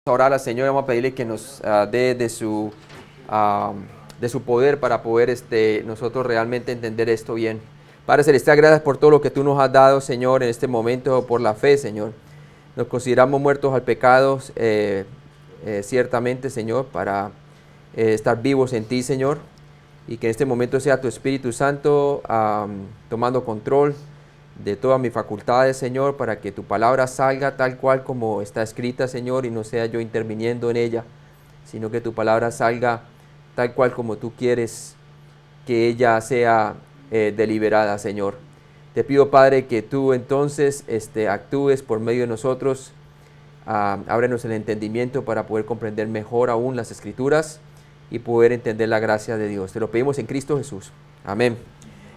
Orar al Señor, vamos a pedirle que nos dé de su poder para poder nosotros realmente entender esto bien. Padre Celestial, gracias por todo lo que tú nos has dado, Señor, en este momento, por la fe, Señor. Nos consideramos muertos al pecado, ciertamente, Señor, para estar vivos en ti, Señor, y que en este momento sea tu Espíritu Santo tomando control de todas mis facultades, Señor, para que tu palabra salga tal cual como está escrita, Señor, y no sea yo interviniendo en ella, sino que tu palabra salga tal cual como tú quieres que ella sea deliberada, Señor. Te pido, Padre, que tú entonces actúes por medio de nosotros, ábrenos el entendimiento para poder comprender mejor aún las Escrituras y poder entender la gracia de Dios. Te lo pedimos en Cristo Jesús. Amén.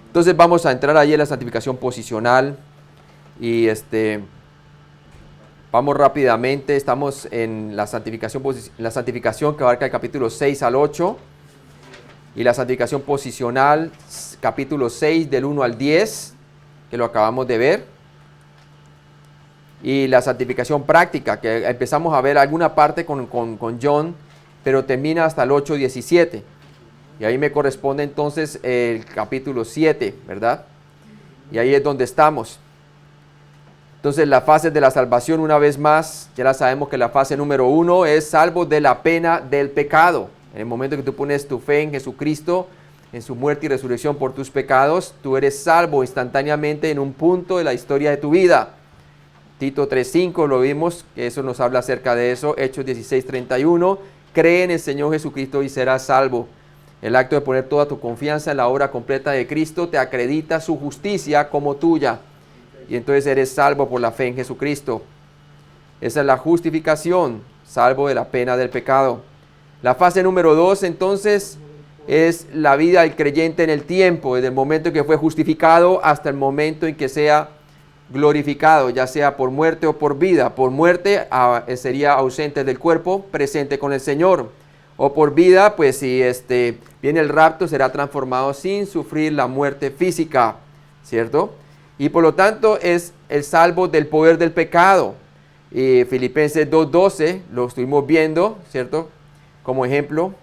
Entonces vamos a entrar ahí en la santificación posicional y vamos rápidamente, estamos en la santificación que abarca el capítulo 6 al 8 y la santificación posicional capítulo 6 del 1 al 10, que lo acabamos de ver, y la santificación práctica, que empezamos a ver alguna parte con John, pero termina hasta el 8:17. Y ahí me corresponde entonces el capítulo 7, ¿verdad? Y ahí es donde estamos. Entonces las fases de la salvación, una vez más, ya la sabemos que la fase número 1 es salvo de la pena del pecado. En el momento que tú pones tu fe en Jesucristo, en su muerte y resurrección por tus pecados, tú eres salvo instantáneamente en un punto de la historia de tu vida. Tito 3:5 lo vimos, que eso nos habla acerca de eso. Hechos 16:31, cree en el Señor Jesucristo y serás salvo. El acto de poner toda tu confianza en la obra completa de Cristo te acredita su justicia como tuya. Y entonces eres salvo por la fe en Jesucristo. Esa es la justificación, salvo de la pena del pecado. La fase número 2 entonces es la vida del creyente en el tiempo, desde el momento en que fue justificado hasta el momento en que sea glorificado, ya sea por muerte o por vida. Por muerte sería ausente del cuerpo, presente con el Señor. O por vida, pues si viene el rapto, será transformado sin sufrir la muerte física, ¿cierto? Y por lo tanto es el salvo del poder del pecado. Y Filipenses 2:12 lo estuvimos viendo, ¿cierto? Como ejemplo.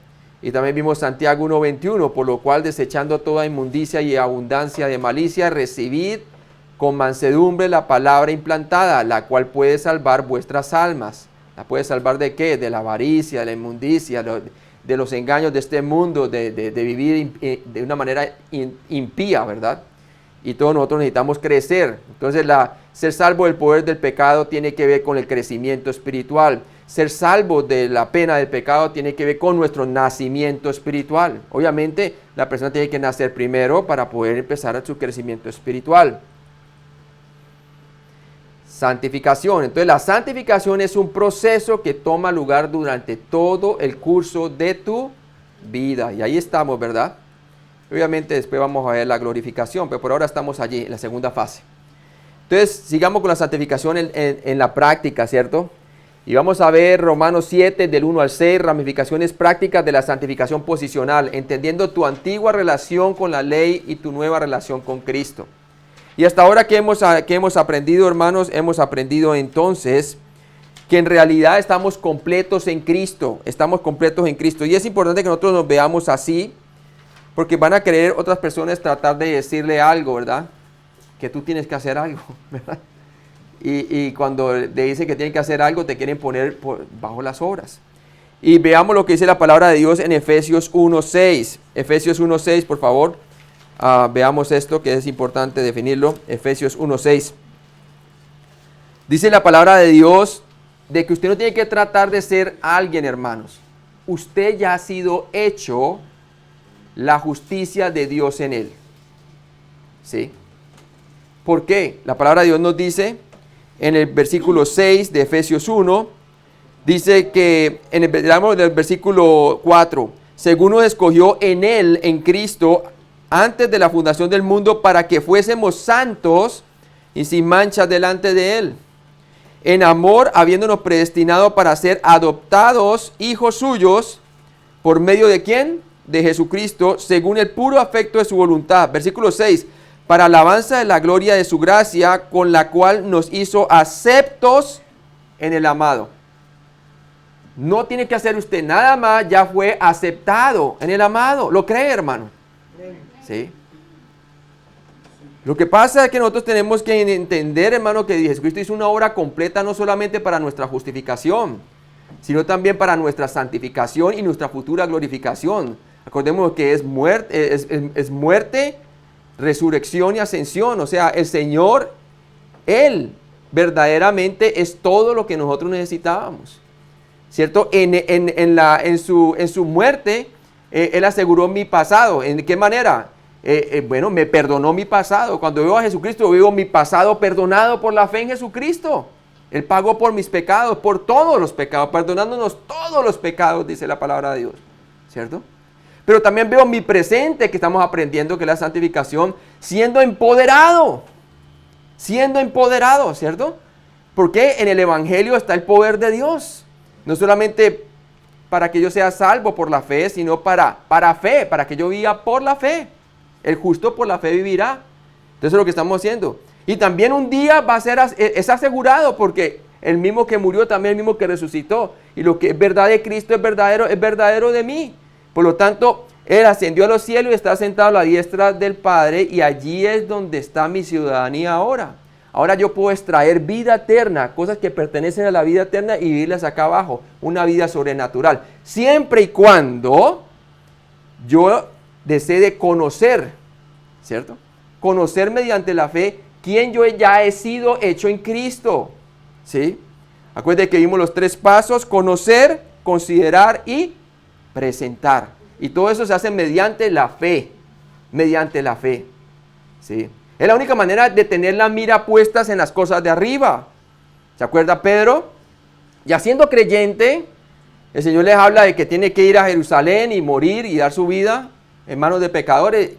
Y también vimos Santiago 1:21, por lo cual desechando toda inmundicia y abundancia de malicia, recibid con mansedumbre la palabra implantada, la cual puede salvar vuestras almas. ¿La puede salvar de qué? De la avaricia, de la inmundicia, de los engaños de este mundo, de vivir de una manera impía, ¿verdad? Y todos nosotros necesitamos crecer. Entonces, ser salvo del poder del pecado tiene que ver con el crecimiento espiritual. Ser salvo de la pena del pecado tiene que ver con nuestro nacimiento espiritual. Obviamente, la persona tiene que nacer primero para poder empezar su crecimiento espiritual. Santificación. Entonces la santificación es un proceso que toma lugar durante todo el curso de tu vida. Y ahí estamos, ¿verdad? Obviamente después vamos a ver la glorificación, pero por ahora estamos allí en la segunda fase. Entonces sigamos con la santificación en la práctica, ¿cierto? Y vamos a ver Romanos 7 del 1 al 6, ramificaciones prácticas de la santificación posicional, entendiendo tu antigua relación con la ley y tu nueva relación con Cristo. Y hasta ahora que hemos aprendido, hermanos, hemos aprendido entonces que en realidad estamos completos en Cristo. Estamos completos en Cristo. Y es importante que nosotros nos veamos así, porque van a querer otras personas tratar de decirle algo, ¿verdad? Que tú tienes que hacer algo, ¿verdad? Y cuando te dicen que tienen que hacer algo, te quieren poner bajo las obras. Y veamos lo que dice la palabra de Dios en Efesios 1:6. Efesios 1:6, por favor. Veamos esto que es importante definirlo. Efesios 1:6. Dice la palabra de Dios de que usted no tiene que tratar de ser alguien, hermanos. Usted ya ha sido hecho la justicia de Dios en él. ¿Sí? ¿Por qué? La palabra de Dios nos dice en el versículo 6 de Efesios 1, dice que en el versículo 4, según nos escogió en él, en Cristo, antes de la fundación del mundo, para que fuésemos santos y sin mancha delante de él. En amor, habiéndonos predestinado para ser adoptados hijos suyos, ¿por medio de quién? De Jesucristo, según el puro afecto de su voluntad. Versículo 6, para alabanza de la gloria de su gracia, con la cual nos hizo aceptos en el amado. No tiene que hacer usted nada más, ya fue aceptado en el amado. ¿Lo cree, hermano? ¿Sí? Lo que pasa es que nosotros tenemos que entender, hermano, que Jesucristo hizo una obra completa no solamente para nuestra justificación, sino también para nuestra santificación y nuestra futura glorificación. Acordémonos que es muerte, resurrección y ascensión. O sea, el Señor, Él verdaderamente es todo lo que nosotros necesitábamos, ¿cierto? En su muerte, Él aseguró mi pasado. ¿En qué manera? Bueno, me perdonó mi pasado. Cuando veo a Jesucristo, veo mi pasado perdonado por la fe en Jesucristo. Él pagó por mis pecados, por todos los pecados, perdonándonos todos los pecados, dice la palabra de Dios, ¿cierto? Pero también veo mi presente, que estamos aprendiendo, que es la santificación, siendo empoderado, ¿cierto? Porque en el Evangelio está el poder de Dios, no solamente para que yo sea salvo por la fe, sino para que yo viva por la fe. El justo por la fe vivirá. Entonces es lo que estamos haciendo. Y también un día es asegurado, porque el mismo que murió también el mismo que resucitó. Y lo que es verdad de Cristo es verdadero de mí. Por lo tanto, Él ascendió a los cielos y está sentado a la diestra del Padre, y allí es donde está mi ciudadanía ahora. Ahora yo puedo extraer vida eterna, cosas que pertenecen a la vida eterna, y vivirlas acá abajo, una vida sobrenatural. Siempre y cuando yo desee de conocer, ¿cierto? Conocer mediante la fe quién yo ya he sido hecho en Cristo, ¿sí? Acuérdense que vimos los 3 pasos: conocer, considerar y presentar. Y todo eso se hace mediante la fe, ¿sí? Es la única manera de tener la mira puestas en las cosas de arriba. ¿Se acuerda Pedro? Ya siendo creyente, el Señor les habla de que tiene que ir a Jerusalén y morir y dar su vida en manos de pecadores.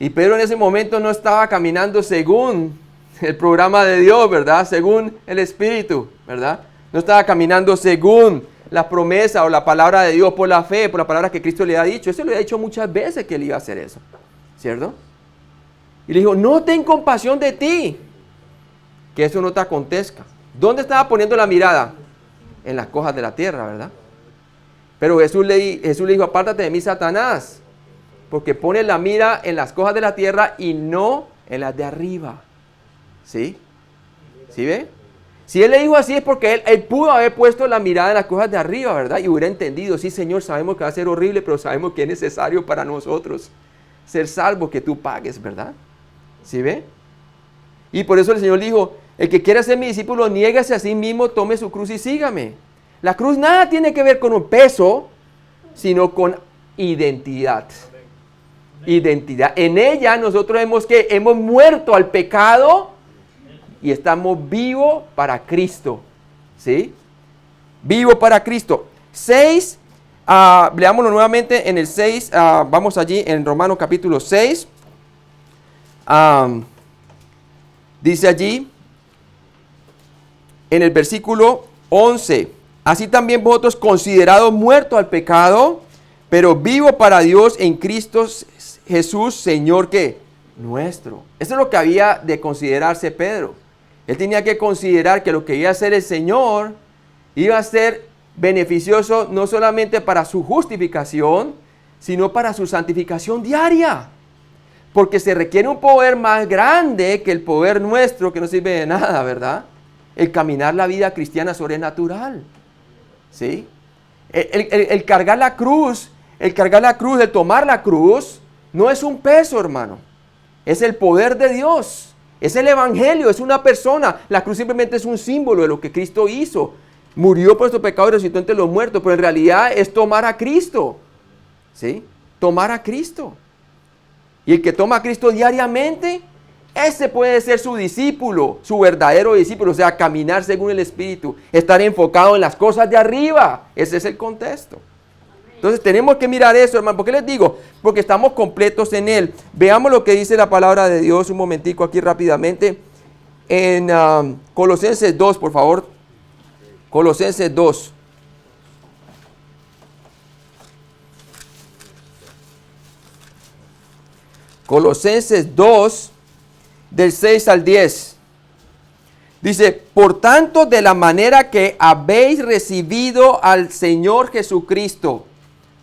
Y Pedro en ese momento no estaba caminando según el programa de Dios, ¿verdad? Según el Espíritu, ¿verdad? No estaba caminando según la promesa o la palabra de Dios por la fe, por la palabra que Cristo le ha dicho. Eso le ha dicho muchas veces que él iba a hacer eso, ¿cierto? Y le dijo: no ten compasión de ti, que eso no te acontezca. ¿Dónde estaba poniendo la mirada? En las cosas de la tierra, ¿verdad? Pero Jesús le dijo: apártate de mí, Satanás, porque pone la mira en las cosas de la tierra y no en las de arriba. ¿Sí? ¿Sí ve? Si Él le dijo así es porque él pudo haber puesto la mirada en las cosas de arriba, ¿verdad? Y hubiera entendido: sí, Señor, sabemos que va a ser horrible, pero sabemos que es necesario para nosotros ser salvos, que tú pagues, ¿verdad? ¿Sí ve? Y por eso el Señor dijo: el que quiera ser mi discípulo, niéguese a sí mismo, tome su cruz y sígame. La cruz nada tiene que ver con un peso, sino con identidad. Identidad. En ella nosotros hemos muerto al pecado y estamos vivos para Cristo. ¿Sí? Vivo para Cristo. 6, leámoslo nuevamente en el 6, vamos allí en Romanos capítulo 6. Dice allí, en el versículo 11, así también vosotros, considerados muertos al pecado, pero vivos para Dios en Cristo Jesús, Señor, ¿qué? Nuestro. Eso es lo que había de considerarse Pedro. Él tenía que considerar que lo que iba a hacer el Señor iba a ser beneficioso no solamente para su justificación, sino para su santificación diaria. Porque se requiere un poder más grande que el poder nuestro, que no sirve de nada, ¿verdad? El caminar la vida cristiana sobrenatural. ¿Sí? El cargar la cruz, el tomar la cruz, no es un peso, hermano. Es el poder de Dios. Es el Evangelio, es una persona. La cruz simplemente es un símbolo de lo que Cristo hizo. Murió por nuestros pecados y resucitó entre los muertos, pero en realidad es tomar a Cristo. ¿Sí? Tomar a Cristo. Y el que toma a Cristo diariamente, ese puede ser su discípulo, su verdadero discípulo, o sea, caminar según el Espíritu, estar enfocado en las cosas de arriba. Ese es el contexto. Entonces tenemos que mirar eso, hermano. ¿Por qué les digo? Porque estamos completos en Él. Veamos lo que dice la palabra de Dios un momentico aquí rápidamente. En Colosenses 2, por favor. Colosenses 2. Colosenses 2, del 6 al 10. Dice, por tanto, de la manera que habéis recibido al Señor Jesucristo.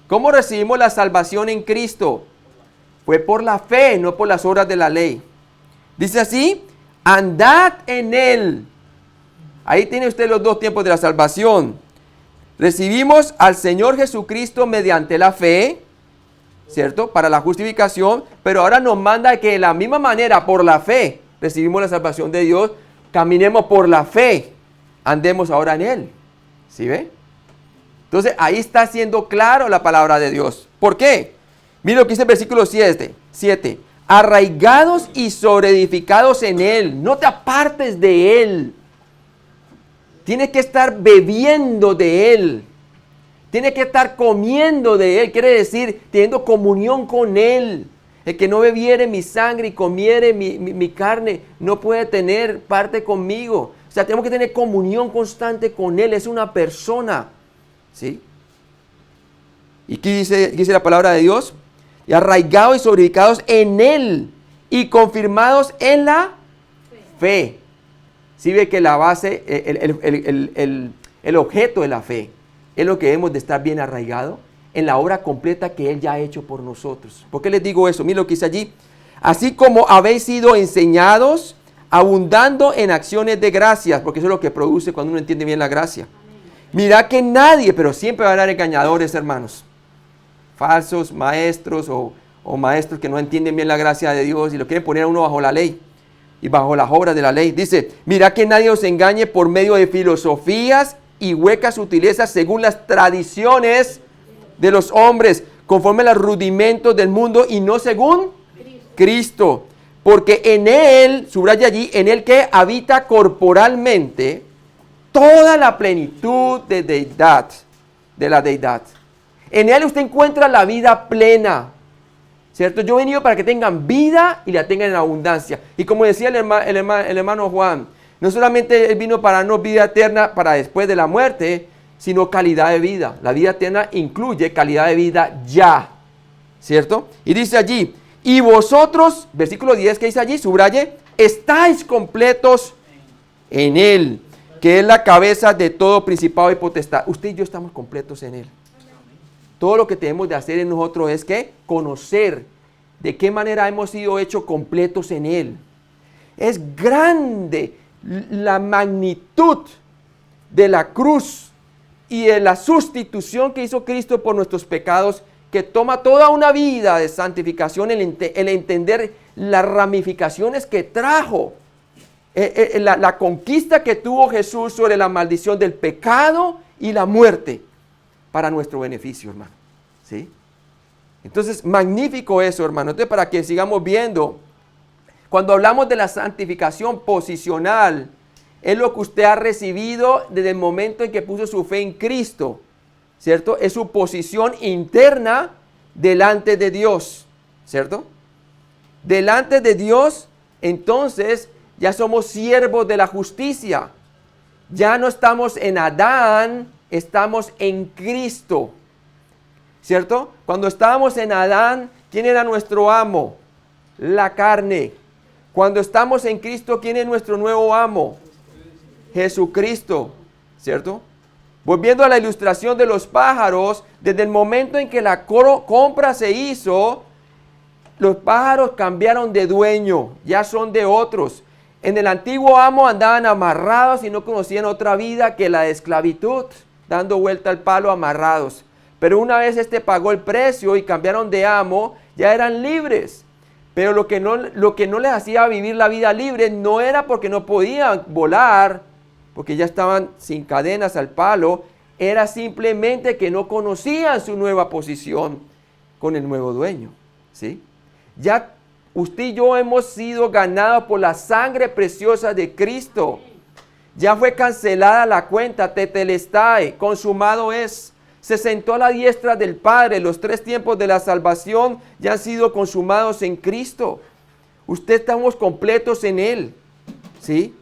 ¿Cómo recibimos la salvación en Cristo? Fue por la fe, no por las obras de la ley. Dice así, andad en Él. Ahí tiene usted los dos tiempos de la salvación. Recibimos al Señor Jesucristo mediante la fe, ¿cierto? Para la justificación, pero ahora nos manda que de la misma manera, por la fe, recibimos la salvación de Dios, caminemos por la fe, andemos ahora en Él. ¿Sí ve? Entonces ahí está siendo claro la palabra de Dios. ¿Por qué? Mira lo que dice el versículo 7. Arraigados y sobreedificados en Él. No te apartes de Él. Tienes que estar bebiendo de Él. Tienes que estar comiendo de Él. Quiere decir, teniendo comunión con Él. El que no bebiere mi sangre y comiere mi carne, no puede tener parte conmigo. O sea, tenemos que tener comunión constante con Él. Es una persona. ¿Sí? ¿Y qué dice la palabra de Dios? Y arraigados y sobreedificados en Él y confirmados en la fe. ¿Sí ve que la base, el objeto de la fe es lo que debemos de estar bien arraigado en la obra completa que Él ya ha hecho por nosotros? ¿Por qué les digo eso? Mira lo que dice allí. Así como habéis sido enseñados, abundando en acciones de gracias, porque eso es lo que produce cuando uno entiende bien la gracia. Mira que nadie, pero siempre va a haber engañadores, hermanos. Falsos maestros o maestros que no entienden bien la gracia de Dios y lo quieren poner a uno bajo la ley y bajo las obras de la ley. Dice, mira que nadie os engañe por medio de filosofías y huecas sutilezas según las tradiciones de los hombres, conforme a los rudimentos del mundo y no según Cristo. Porque en Él, subraya allí, en Él que habita corporalmente toda la plenitud de deidad, de la deidad. En Él usted encuentra la vida plena, ¿cierto? Yo he venido para que tengan vida y la tengan en abundancia. Y como decía el hermano Juan, no solamente Él vino para darnos vida eterna para después de la muerte, sino calidad de vida. La vida eterna incluye calidad de vida ya, ¿cierto? Y dice allí, y vosotros, versículo 10 que dice allí, subraye, estáis completos en Él, que es la cabeza de todo principado y potestad. Usted y yo estamos completos en Él. Todo lo que tenemos de hacer en nosotros es que conocer de qué manera hemos sido hechos completos en Él. Es grande la magnitud de la cruz y de la sustitución que hizo Cristo por nuestros pecados, que toma toda una vida de santificación, el entender las ramificaciones que trajo, la conquista que tuvo Jesús sobre la maldición del pecado y la muerte para nuestro beneficio, hermano. ¿Sí? Entonces, magnífico eso, hermano. Entonces, para que sigamos viendo, cuando hablamos de la santificación posicional, es lo que usted ha recibido desde el momento en que puso su fe en Cristo, ¿cierto? Es su posición interna delante de Dios, ¿cierto? Delante de Dios, entonces, ya somos siervos de la justicia. Ya no estamos en Adán, estamos en Cristo, ¿cierto? Cuando estábamos en Adán, ¿quién era nuestro amo? La carne. Cuando estamos en Cristo, ¿quién es nuestro nuevo amo? Jesucristo, ¿cierto? Volviendo a la ilustración de los pájaros, desde el momento en que la compra se hizo, los pájaros cambiaron de dueño, ya son de otros. En el antiguo amo andaban amarrados y no conocían otra vida que la de esclavitud, dando vuelta al palo amarrados. Pero una vez pagó el precio y cambiaron de amo, ya eran libres. Pero lo que no les hacía vivir la vida libre no era porque no podían volar, porque ya estaban sin cadenas al palo, era simplemente que no conocían su nueva posición con el nuevo dueño, ¿sí? Ya usted y yo hemos sido ganados por la sangre preciosa de Cristo. Ya fue cancelada la cuenta, tetelestai, consumado es. Se sentó a la diestra del Padre. Los 3 tiempos de la salvación ya han sido consumados en Cristo. Usted estamos completos en Él, ¿sí?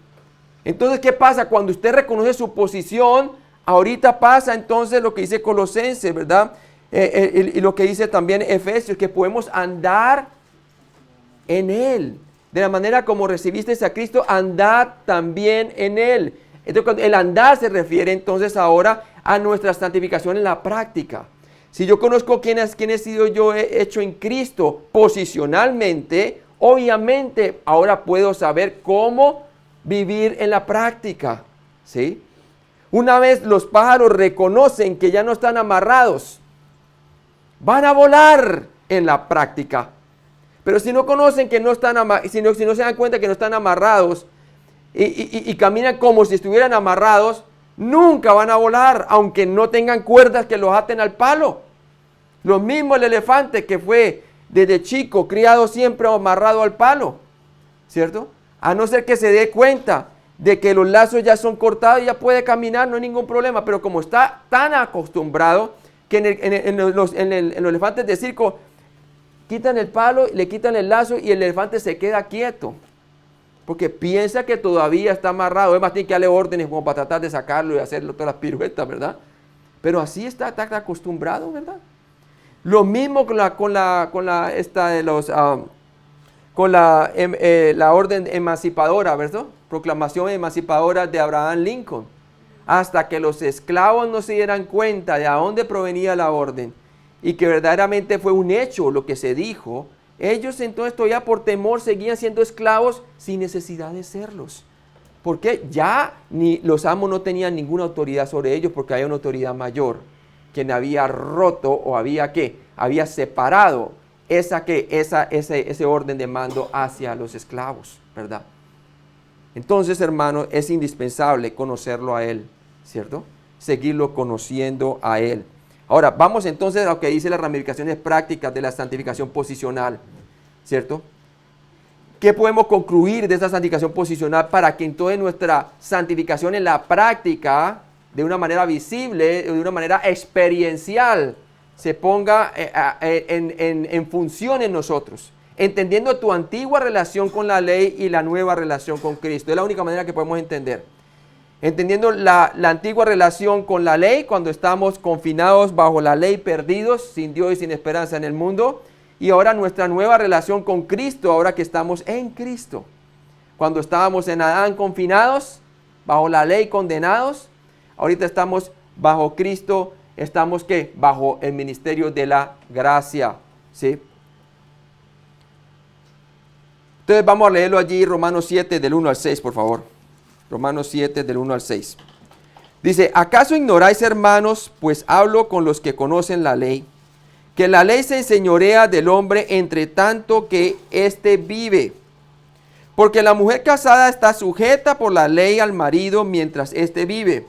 Entonces, ¿qué pasa? Cuando usted reconoce su posición, ahorita pasa entonces lo que dice Colosenses, ¿verdad? Y lo que dice también Efesios, que podemos andar en Él. De la manera como recibisteis a Cristo, andad también en Él. Entonces, el andar se refiere entonces ahora a nuestra santificación en la práctica. Si yo conozco quién he sido yo hecho en Cristo posicionalmente, obviamente ahora puedo saber cómo vivir en la práctica, ¿sí? Una vez los pájaros reconocen que ya no están amarrados, van a volar en la práctica. Pero si no conocen que no están si no se dan cuenta que no están amarrados y caminan como si estuvieran amarrados, nunca van a volar, aunque no tengan cuerdas que los aten al palo. Lo mismo el elefante que fue desde chico criado siempre amarrado al palo, ¿cierto? A no ser que se dé cuenta de que los lazos ya son cortados y ya puede caminar, no hay ningún problema. Pero como está tan acostumbrado que en los elefantes de circo quitan el palo, le quitan el lazo y el elefante se queda quieto. Porque piensa que todavía está amarrado. Es más, tiene que darle órdenes como para tratar de sacarlo y hacerlo todas las piruetas, ¿verdad? Pero así está acostumbrado, ¿verdad? Lo mismo con la orden emancipadora, ¿verdad? Proclamación emancipadora de Abraham Lincoln. Hasta que los esclavos no se dieran cuenta de a dónde provenía la orden y que verdaderamente fue un hecho lo que se dijo, ellos entonces todavía por temor seguían siendo esclavos sin necesidad de serlos. Porque ya ni los amos no tenían ninguna autoridad sobre ellos porque había una autoridad mayor, quien había roto o había separado ese orden de mando hacia los esclavos, ¿verdad? Entonces, hermano, es indispensable conocerlo a Él, ¿cierto? Seguirlo conociendo a Él. Ahora, vamos entonces a lo que dice las ramificaciones prácticas de la santificación posicional, ¿cierto? ¿Qué podemos concluir de esta santificación posicional para que entonces nuestra santificación en la práctica, de una manera visible, de una manera experiencial, se ponga en función en nosotros? Entendiendo tu antigua relación con la ley y la nueva relación con Cristo. Es la única manera que podemos entender. Entendiendo la antigua relación con la ley, cuando estamos confinados bajo la ley, perdidos, sin Dios y sin esperanza en el mundo. Y ahora nuestra nueva relación con Cristo, ahora que estamos en Cristo. Cuando estábamos en Adán confinados, bajo la ley condenados, ahorita estamos bajo Cristo, estamos ¿qué? Bajo el ministerio de la gracia, ¿sí? Entonces vamos a leerlo allí, Romanos 7 del 1 al 6, por favor. Romanos 7 del 1 al 6. Dice, ¿acaso ignoráis, hermanos, pues hablo con los que conocen la ley, que la ley se enseñorea del hombre entre tanto que éste vive? Porque la mujer casada está sujeta por la ley al marido mientras éste vive.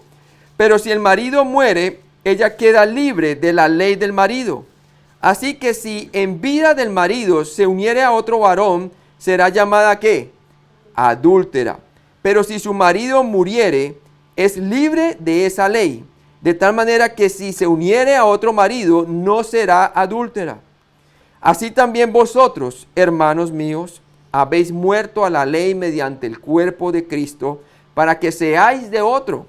Pero si el marido muere, ella queda libre de la ley del marido. Así que si en vida del marido se uniere a otro varón, será llamada ¿qué? Adúltera. Pero si su marido muriere, es libre de esa ley. De tal manera que si se uniere a otro marido, no será adúltera. Así también vosotros, hermanos míos, habéis muerto a la ley mediante el cuerpo de Cristo, para que seáis de otro,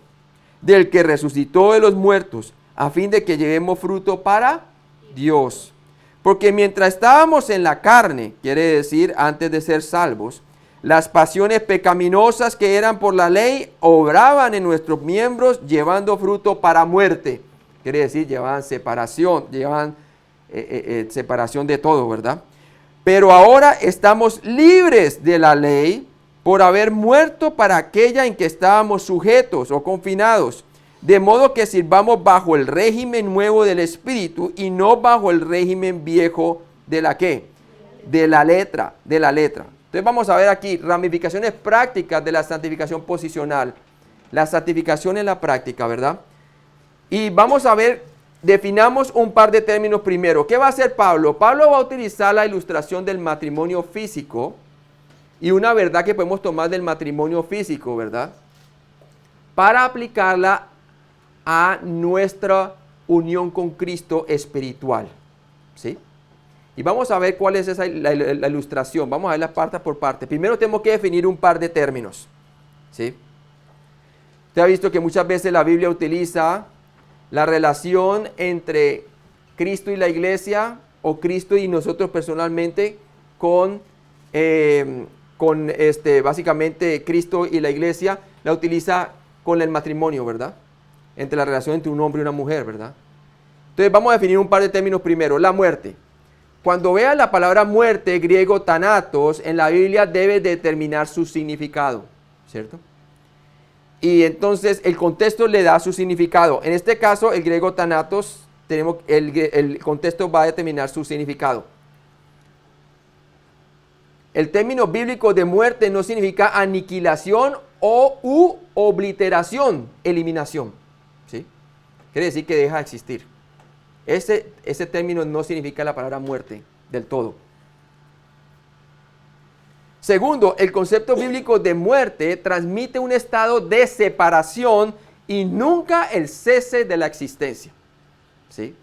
del que resucitó de los muertos, a fin de que llevemos fruto para Dios. Porque mientras estábamos en la carne, quiere decir antes de ser salvos, las pasiones pecaminosas que eran por la ley obraban en nuestros miembros llevando fruto para muerte. Quiere decir, llevaban separación de todo, ¿verdad? Pero ahora estamos libres de la ley por haber muerto para aquella en que estábamos sujetos o confinados. De modo que sirvamos bajo el régimen nuevo del Espíritu y no bajo el régimen viejo de la ¿qué? De la letra. Entonces vamos a ver aquí ramificaciones prácticas de la santificación posicional. La santificación en la práctica, ¿verdad? Y vamos a ver, definamos un par de términos primero. ¿Qué va a hacer Pablo? Pablo va a utilizar la ilustración del matrimonio físico y una verdad que podemos tomar del matrimonio físico, ¿verdad? Para aplicarla a nuestra unión con Cristo espiritual, ¿sí? Y vamos a ver cuál es la ilustración. Vamos a verla parte por parte. Primero tenemos que definir un par de términos, ¿sí? Usted ha visto que muchas veces la Biblia utiliza la relación entre Cristo y la iglesia, o Cristo y nosotros personalmente, con básicamente Cristo y la iglesia, la utiliza con el matrimonio, ¿verdad? Entre la relación entre un hombre y una mujer, ¿verdad? Entonces vamos a definir un par de términos primero. La muerte. Cuando veas la palabra muerte, griego thanatos, en la Biblia debe determinar su significado, ¿cierto? Y entonces el contexto le da su significado. En este caso, el griego thanatos, el contexto va a determinar su significado. El término bíblico de muerte no significa aniquilación u obliteración, eliminación, ¿sí? Quiere decir que deja de existir. Ese término no significa la palabra muerte del todo. Segundo, el concepto bíblico de muerte transmite un estado de separación y nunca el cese de la existencia, ¿sí?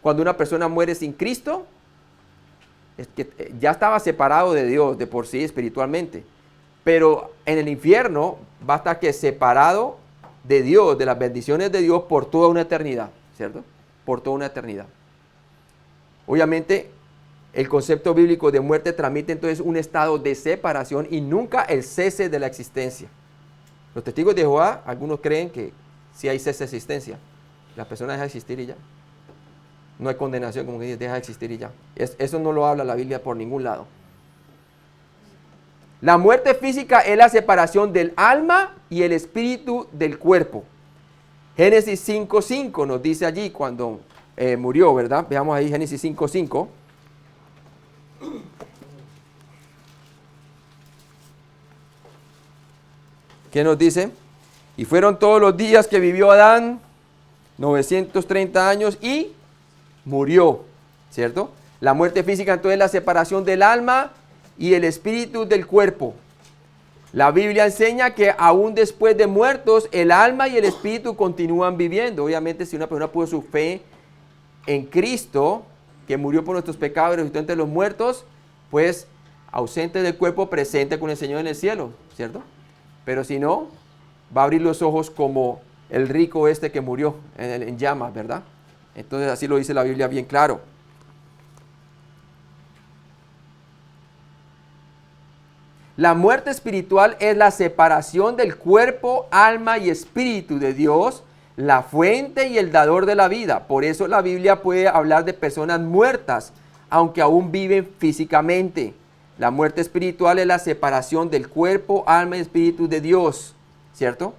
Cuando una persona muere sin Cristo, es que ya estaba separado de Dios de por sí espiritualmente, pero en el infierno va a estar que separado de Dios, de las bendiciones de Dios por toda una eternidad, ¿cierto? Por toda una eternidad. Obviamente, el concepto bíblico de muerte transmite entonces un estado de separación y nunca el cese de la existencia. Los testigos de Jehová, algunos creen que sí hay cese de existencia. La persona deja de existir y ya. No hay condenación, como que dice, deja de existir y ya. Eso no lo habla la Biblia por ningún lado. La muerte física es la separación del alma y el espíritu del cuerpo. Génesis 5:5 nos dice allí cuando murió, ¿verdad? Veamos ahí Génesis 5:5. ¿Qué nos dice? Y fueron todos los días que vivió Adán, 930 años, y murió, ¿cierto? La muerte física entonces es la separación del alma y el espíritu del cuerpo. La Biblia enseña que aún después de muertos, el alma y el espíritu continúan viviendo. Obviamente, si una persona puso su fe en Cristo, que murió por nuestros pecados y resucitó entre los muertos, pues ausente del cuerpo, presente con el Señor en el cielo, ¿cierto? Pero si no, va a abrir los ojos como el rico que murió en llamas, ¿verdad? Entonces así lo dice la Biblia bien claro. La muerte espiritual es la separación del cuerpo, alma y espíritu de Dios, la fuente y el dador de la vida. Por eso la Biblia puede hablar de personas muertas, aunque aún viven físicamente. La muerte espiritual es la separación del cuerpo, alma y espíritu de Dios, ¿cierto?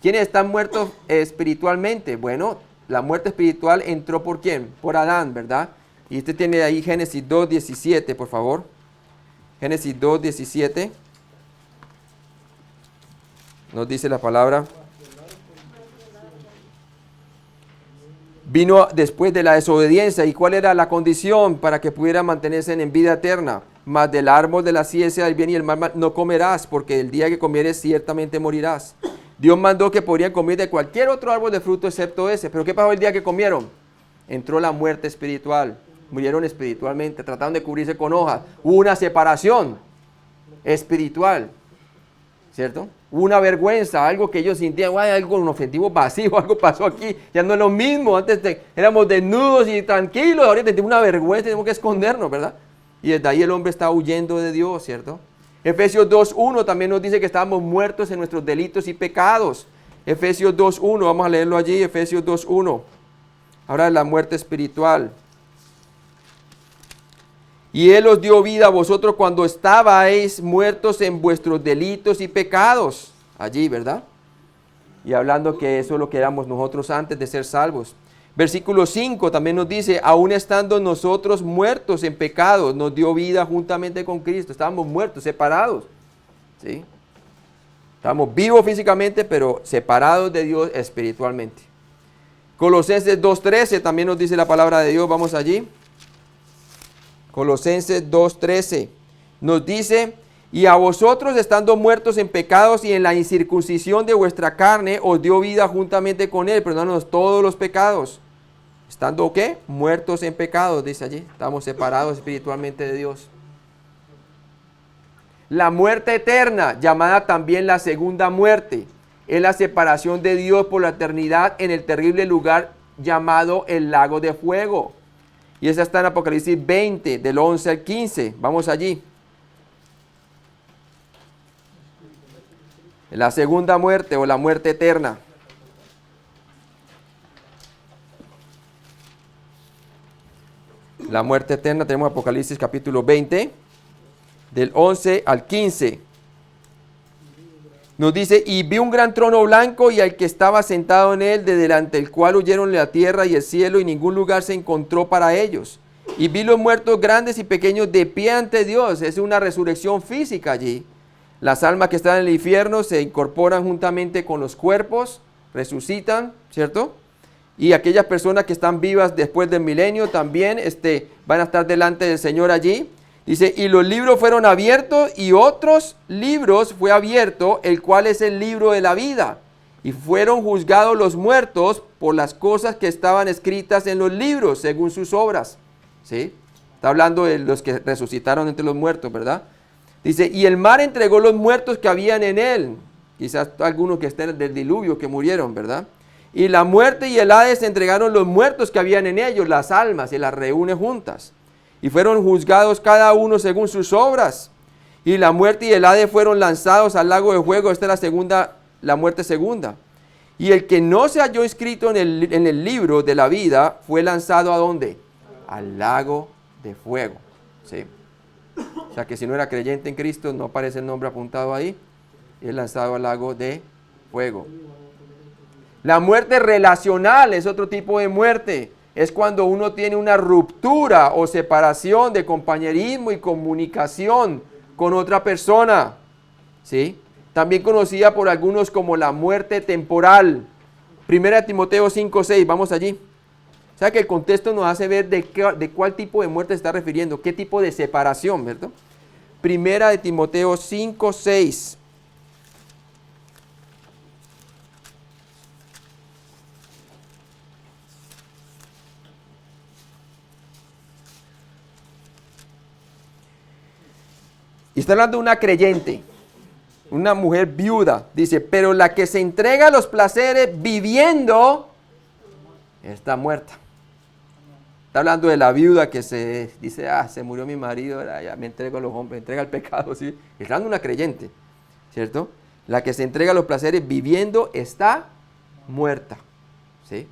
¿Quiénes están muertos espiritualmente? Bueno, la muerte espiritual entró ¿por quién? Por Adán, ¿verdad? Y usted tiene ahí Génesis 2:17, por favor. Génesis 2:17. Nos dice la palabra. Vino después de la desobediencia. ¿Y cuál era la condición para que pudiera mantenerse en vida eterna? Mas del árbol de la ciencia del bien y el mal no comerás, porque el día que comieres ciertamente morirás. Dios mandó que podrían comer de cualquier otro árbol de fruto excepto ese. ¿Pero qué pasó el día que comieron? Entró la muerte espiritual. Murieron espiritualmente, trataron de cubrirse con hojas. Hubo una separación espiritual, ¿cierto? Hubo una vergüenza, algo que ellos sentían, algo, un objetivo vacío, algo pasó aquí, ya no es lo mismo. Antes éramos desnudos y tranquilos, ahorita tenemos una vergüenza, tenemos que escondernos, ¿verdad? Y desde ahí el hombre está huyendo de Dios, ¿cierto? Efesios 2:1 también nos dice que estábamos muertos en nuestros delitos y pecados. Efesios 2:1, vamos a leerlo allí, Efesios 2:1. Ahora de la muerte espiritual. Y Él os dio vida a vosotros cuando estabais muertos en vuestros delitos y pecados. Allí, ¿verdad? Y hablando que eso es lo que éramos nosotros antes de ser salvos. Versículo 5 también nos dice, aún estando nosotros muertos en pecados, nos dio vida juntamente con Cristo. Estábamos muertos, separados. ¿Sí? Estábamos vivos físicamente, pero separados de Dios espiritualmente. Colosenses 2:13 también nos dice la palabra de Dios. Vamos allí. Colosenses 2:13 nos dice, y a vosotros estando muertos en pecados y en la incircuncisión de vuestra carne, os dio vida juntamente con Él, perdónanos todos los pecados. Estando ¿qué? Muertos en pecados, dice allí. Estamos separados espiritualmente de Dios. La muerte eterna, llamada también la segunda muerte, es la separación de Dios por la eternidad en el terrible lugar llamado el lago de fuego. Y esa está en Apocalipsis 20, del 11 al 15. Vamos allí. La segunda muerte o la muerte eterna. La muerte eterna, tenemos Apocalipsis capítulo 20, del 11 al 15. Nos dice, y vi un gran trono blanco y al que estaba sentado en él, de delante del cual huyeron la tierra y el cielo, y ningún lugar se encontró para ellos. Y vi los muertos grandes y pequeños de pie ante Dios. Es una resurrección física allí. Las almas que están en el infierno se incorporan juntamente con los cuerpos, resucitan, ¿cierto? Y aquellas personas que están vivas después del milenio también van a estar delante del Señor allí. Dice, y los libros fueron abiertos y otros libros fue abierto, el cual es el libro de la vida. Y fueron juzgados los muertos por las cosas que estaban escritas en los libros, según sus obras. ¿Sí? Está hablando de los que resucitaron entre los muertos, ¿verdad? Dice, y el mar entregó los muertos que habían en él. Quizás algunos que estén del diluvio que murieron, ¿verdad? Y la muerte y el Hades entregaron los muertos que habían en ellos, las almas, y las reúne juntas. Y fueron juzgados cada uno según sus obras. Y la muerte y el Hades fueron lanzados al lago de fuego. Esta es la muerte segunda. Y el que no se halló inscrito en el libro de la vida fue lanzado ¿a dónde? Al lago de fuego. ¿Sí? O sea que si no era creyente en Cristo, no aparece el nombre apuntado ahí. Y es lanzado al lago de fuego. La muerte relacional es otro tipo de muerte. Es cuando uno tiene una ruptura o separación de compañerismo y comunicación con otra persona. ¿Sí? También conocida por algunos como la muerte temporal. 1 Timoteo 5:6, vamos allí. O sea que el contexto nos hace ver de cuál tipo de muerte se está refiriendo, qué tipo de separación, ¿verdad? 1 Timoteo 5:6. Y está hablando de una creyente, una mujer viuda. Dice, pero la que se entrega a los placeres viviendo está muerta. Está hablando de la viuda que se dice, se murió mi marido, ya me entrego a los hombres, me entrega al pecado. ¿Sí? Está hablando de una creyente, ¿cierto? La que se entrega a los placeres viviendo está muerta. ¿Sí?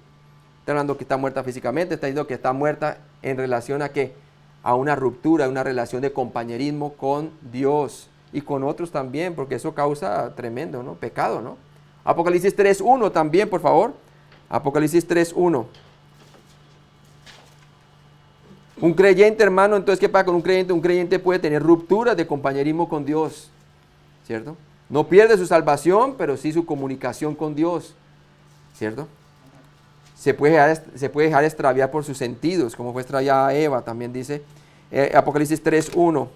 Está hablando que está muerta físicamente, está diciendo que está muerta en relación a que a una ruptura, una relación de compañerismo con Dios y con otros también, porque eso causa tremendo, ¿no? Pecado, ¿no? Apocalipsis 3:1 también, por favor. Apocalipsis 3:1. Un creyente, hermano, entonces, ¿qué pasa con un creyente? Un creyente puede tener rupturas de compañerismo con Dios, ¿cierto? No pierde su salvación, pero sí su comunicación con Dios, ¿cierto? Se puede dejar extraviar por sus sentidos, como fue extraviada Eva, también dice Apocalipsis 3:1.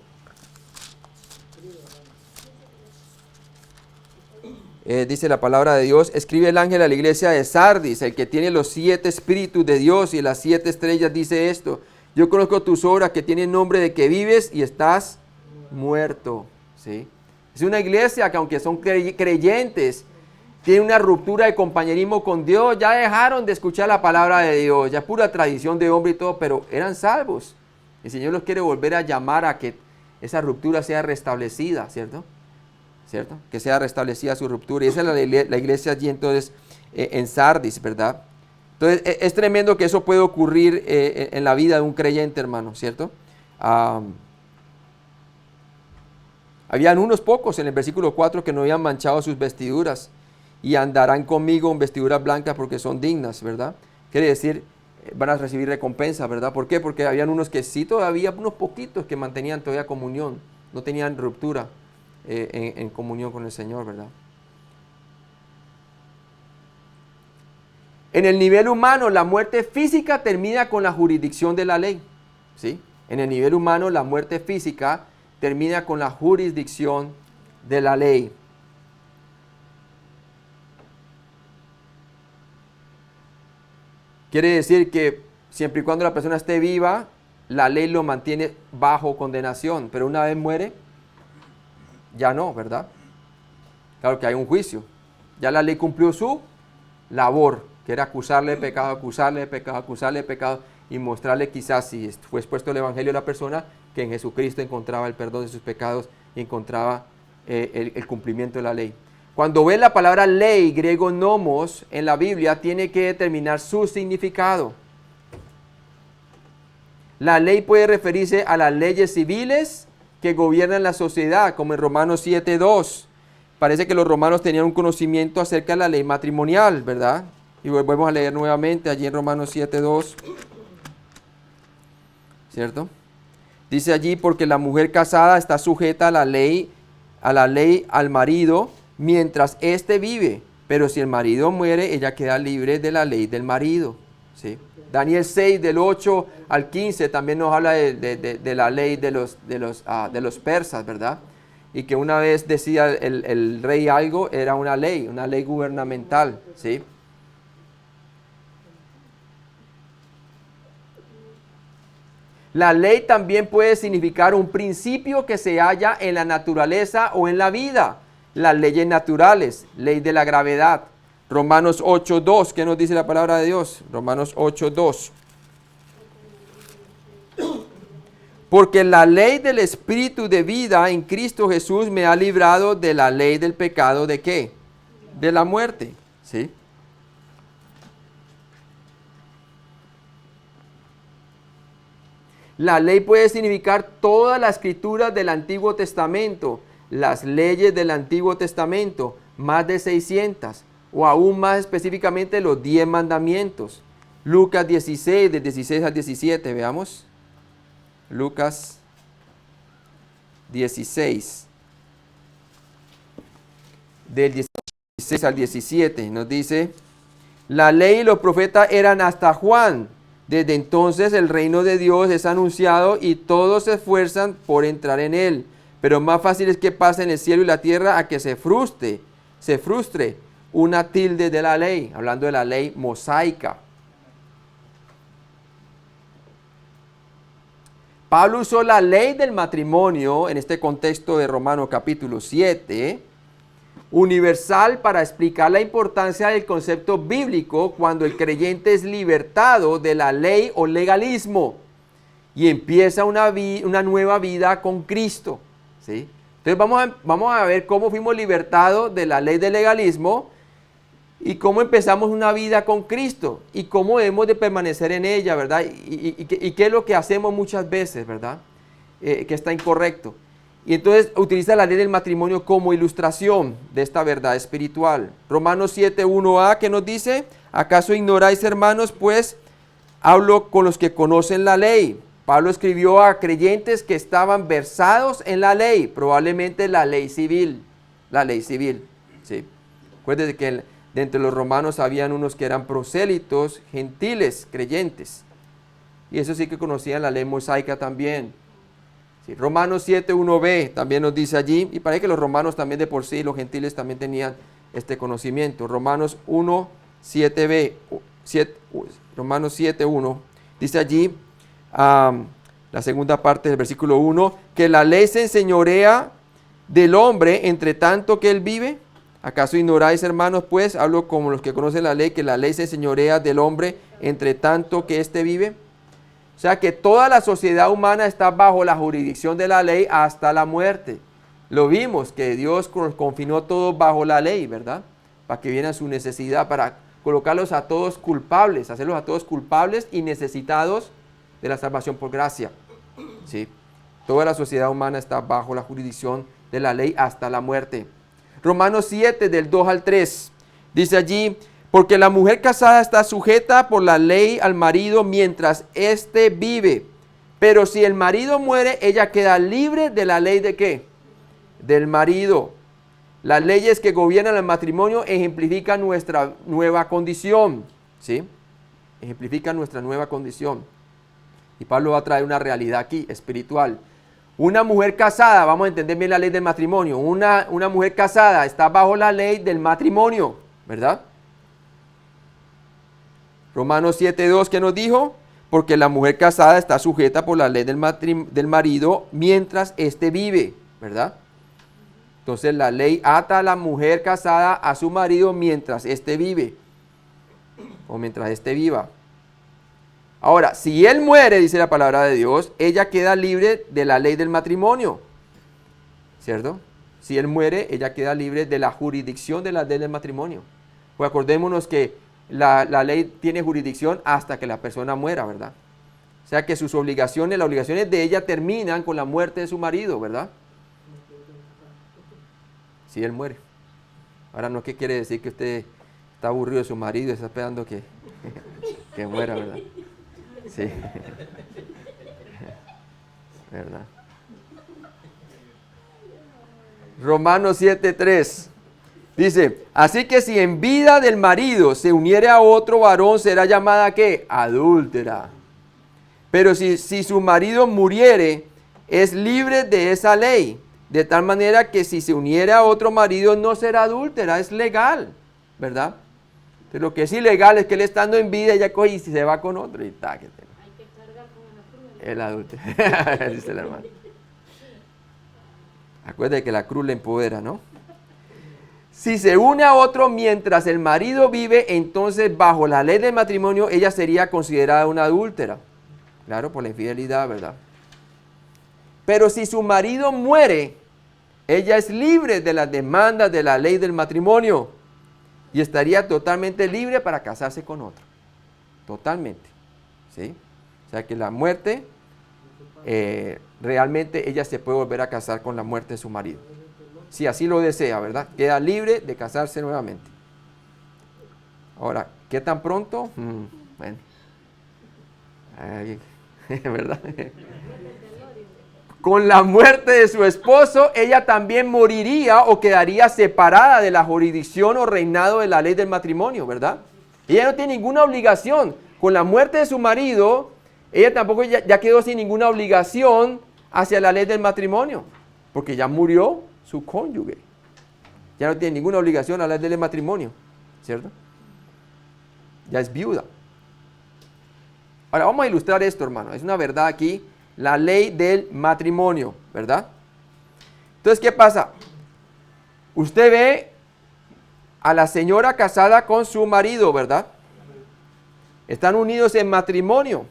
Dice la palabra de Dios, escribe el ángel a la iglesia de Sardis, el que tiene los 7 espíritus de Dios y las 7 estrellas, dice esto, yo conozco tus obras que tienen nombre de que vives y estás muerto. ¿Sí? Es una iglesia que aunque son creyentes, tienen una ruptura de compañerismo con Dios, ya dejaron de escuchar la palabra de Dios, ya pura tradición de hombre y todo, pero eran salvos. El Señor los quiere volver a llamar a que esa ruptura sea restablecida, ¿cierto? ¿Cierto? Que sea restablecida su ruptura. Y esa es la iglesia allí entonces en Sardis, ¿verdad? Entonces es tremendo que eso puede ocurrir en la vida de un creyente, hermano, ¿cierto? Habían unos pocos en el versículo 4 que no habían manchado sus vestiduras y andarán conmigo en vestiduras blancas porque son dignas, ¿verdad? Quiere decir, van a recibir recompensa, ¿verdad? ¿Por qué? Porque habían unos que sí todavía, unos poquitos que mantenían todavía comunión, no tenían ruptura en comunión con el Señor, ¿verdad? En el nivel humano, la muerte física termina con la jurisdicción de la ley, ¿sí? En el nivel humano, la muerte física termina con la jurisdicción de la ley. Quiere decir que siempre y cuando la persona esté viva, la ley lo mantiene bajo condenación, pero una vez muere, ya no, ¿verdad? Claro que hay un juicio. Ya la ley cumplió su labor, que era acusarle de pecado, acusarle de pecado, acusarle de pecado y mostrarle quizás, si fue expuesto el evangelio a la persona, que en Jesucristo encontraba el perdón de sus pecados y encontraba el cumplimiento de la ley. Cuando ve la palabra ley, griego nomos, en la Biblia, tiene que determinar su significado. La ley puede referirse a las leyes civiles que gobiernan la sociedad, como en Romanos 7:2. Parece que los romanos tenían un conocimiento acerca de la ley matrimonial, ¿verdad? Y volvemos a leer nuevamente allí en Romanos 7:2. ¿Cierto? Dice allí, porque la mujer casada está sujeta a la ley al marido, mientras éste vive. Pero si el marido muere, ella queda libre de la ley del marido. ¿Sí? Daniel 6, del 8 al 15, también nos habla de la ley de los persas, ¿verdad? Y que una vez decía el rey algo, era una ley gubernamental, ¿sí? La ley también puede significar un principio que se halla en la naturaleza o en la vida. Las leyes naturales, ley de la gravedad. Romanos 8:2, ¿qué nos dice la palabra de Dios? Romanos 8:2. Porque la ley del Espíritu de vida en Cristo Jesús me ha librado de la ley del pecado, ¿de qué? De la muerte, ¿sí? La ley puede significar toda la escritura del Antiguo Testamento, las leyes del Antiguo Testamento, más de 600, o aún más específicamente los 10 mandamientos. Lucas 16, del 16 al 17, veamos. Lucas 16, del 16 al 17, nos dice, la ley y los profetas eran hasta Juan. Desde entonces el reino de Dios es anunciado y todos se esfuerzan por entrar en él. Pero más fácil es que pase en el cielo y la tierra a que se frustre una tilde de la ley, hablando de la ley mosaica. Pablo usó la ley del matrimonio en este contexto de Romanos capítulo 7, universal, para explicar la importancia del concepto bíblico cuando el creyente es libertado de la ley o legalismo y empieza una nueva vida con Cristo, ¿sí? Entonces vamos a ver cómo fuimos libertados de la ley del legalismo y cómo empezamos una vida con Cristo y cómo debemos de permanecer en ella, ¿verdad? Y qué es lo que hacemos muchas veces, ¿verdad? Que está incorrecto. Y entonces utiliza la ley del matrimonio como ilustración de esta verdad espiritual. Romanos 7:1a, que nos dice, ¿acaso ignoráis, hermanos? Pues hablo con los que conocen la ley. Pablo escribió a creyentes que estaban versados en la ley, probablemente la ley civil, ¿sí? Acuérdense que de entre los romanos habían unos que eran prosélitos, gentiles, creyentes. Y eso sí que conocían la ley mosaica también. Sí, Romanos 7:1b también nos dice allí, y parece que los romanos también de por sí, los gentiles también tenían este conocimiento. Romanos 1:7b, Romanos 7:1, dice allí, la segunda parte del versículo 1, que la ley se enseñorea del hombre entre tanto que él vive. ¿Acaso ignoráis, hermanos? Pues hablo como los que conocen la ley, que la ley se enseñorea del hombre entre tanto que éste vive. O sea que toda la sociedad humana está bajo la jurisdicción de la ley hasta la muerte. Lo vimos, que Dios confinó todos bajo la ley, ¿verdad? Para que viera su necesidad, para colocarlos a todos culpables, hacerlos a todos culpables y necesitados de la salvación por gracia. ¿Sí? Toda la sociedad humana está bajo la jurisdicción de la ley hasta la muerte. Romanos 7, del 2 al 3, dice allí, porque la mujer casada está sujeta por la ley al marido mientras éste vive. Pero si el marido muere, ella queda libre de la ley ¿de qué? Del marido. Las leyes que gobiernan el matrimonio ejemplifican nuestra nueva condición, ¿sí? Ejemplifican nuestra nueva condición. Y Pablo va a traer una realidad aquí, espiritual. Una mujer casada, vamos a entender bien la ley del matrimonio, una mujer casada está bajo la ley del matrimonio, ¿verdad? Romanos 7:2, ¿qué nos dijo? Porque la mujer casada está sujeta por la ley del marido mientras éste vive, ¿verdad? Entonces la ley ata a la mujer casada a su marido mientras éste vive, o mientras éste viva. Ahora, si él muere, dice la palabra de Dios, ella queda libre de la ley del matrimonio, ¿cierto? Si él muere, ella queda libre de la jurisdicción de la ley del matrimonio. Pues acordémonos que la ley tiene jurisdicción hasta que la persona muera, ¿verdad? O sea que sus obligaciones, las obligaciones de ella terminan con la muerte de su marido, ¿verdad? Si él muere. Ahora, no, ¿qué quiere decir que usted está aburrido de su marido y está esperando que muera, ¿verdad? Sí. ¿Verdad? Romanos 7:3 dice, así que si en vida del marido se uniere a otro varón, será llamada ¿qué? Adúltera. Pero si su marido muriere, es libre de esa ley. De tal manera que si se uniere a otro marido, no será adúltera, es legal, ¿verdad? Pero lo que es ilegal es que él estando en vida, ella coge y se va con otro. Y está, que tengo. Hay que cargar con la cruz. El adúltero, dice el hermano. Acuérdate que la cruz le empodera, ¿no? Si se une a otro mientras el marido vive, entonces bajo la ley del matrimonio ella sería considerada una adúltera. Claro, por la infidelidad, ¿verdad? Pero si su marido muere, ella es libre de las demandas de la ley del matrimonio y estaría totalmente libre para casarse con otro. Totalmente. ¿Sí? O sea que la muerte, realmente ella se puede volver a casar con la muerte de su marido. Si así lo desea, ¿verdad? Queda libre de casarse nuevamente. Ahora, ¿qué tan pronto? Bueno. ¿Verdad? Con la muerte de su esposo, ella también moriría o quedaría separada de la jurisdicción o reinado de la ley del matrimonio, ¿verdad? Ella no tiene ninguna obligación. Con la muerte de su marido, ella tampoco ya quedó sin ninguna obligación hacia la ley del matrimonio, porque ya murió su cónyuge. Ya no tiene ninguna obligación a la ley del matrimonio, ¿cierto? Ya es viuda. Ahora vamos a ilustrar esto, hermano. Es una verdad aquí, la ley del matrimonio, ¿verdad? Entonces, ¿qué pasa? Usted ve a la señora casada con su marido, ¿verdad? Están unidos en matrimonio.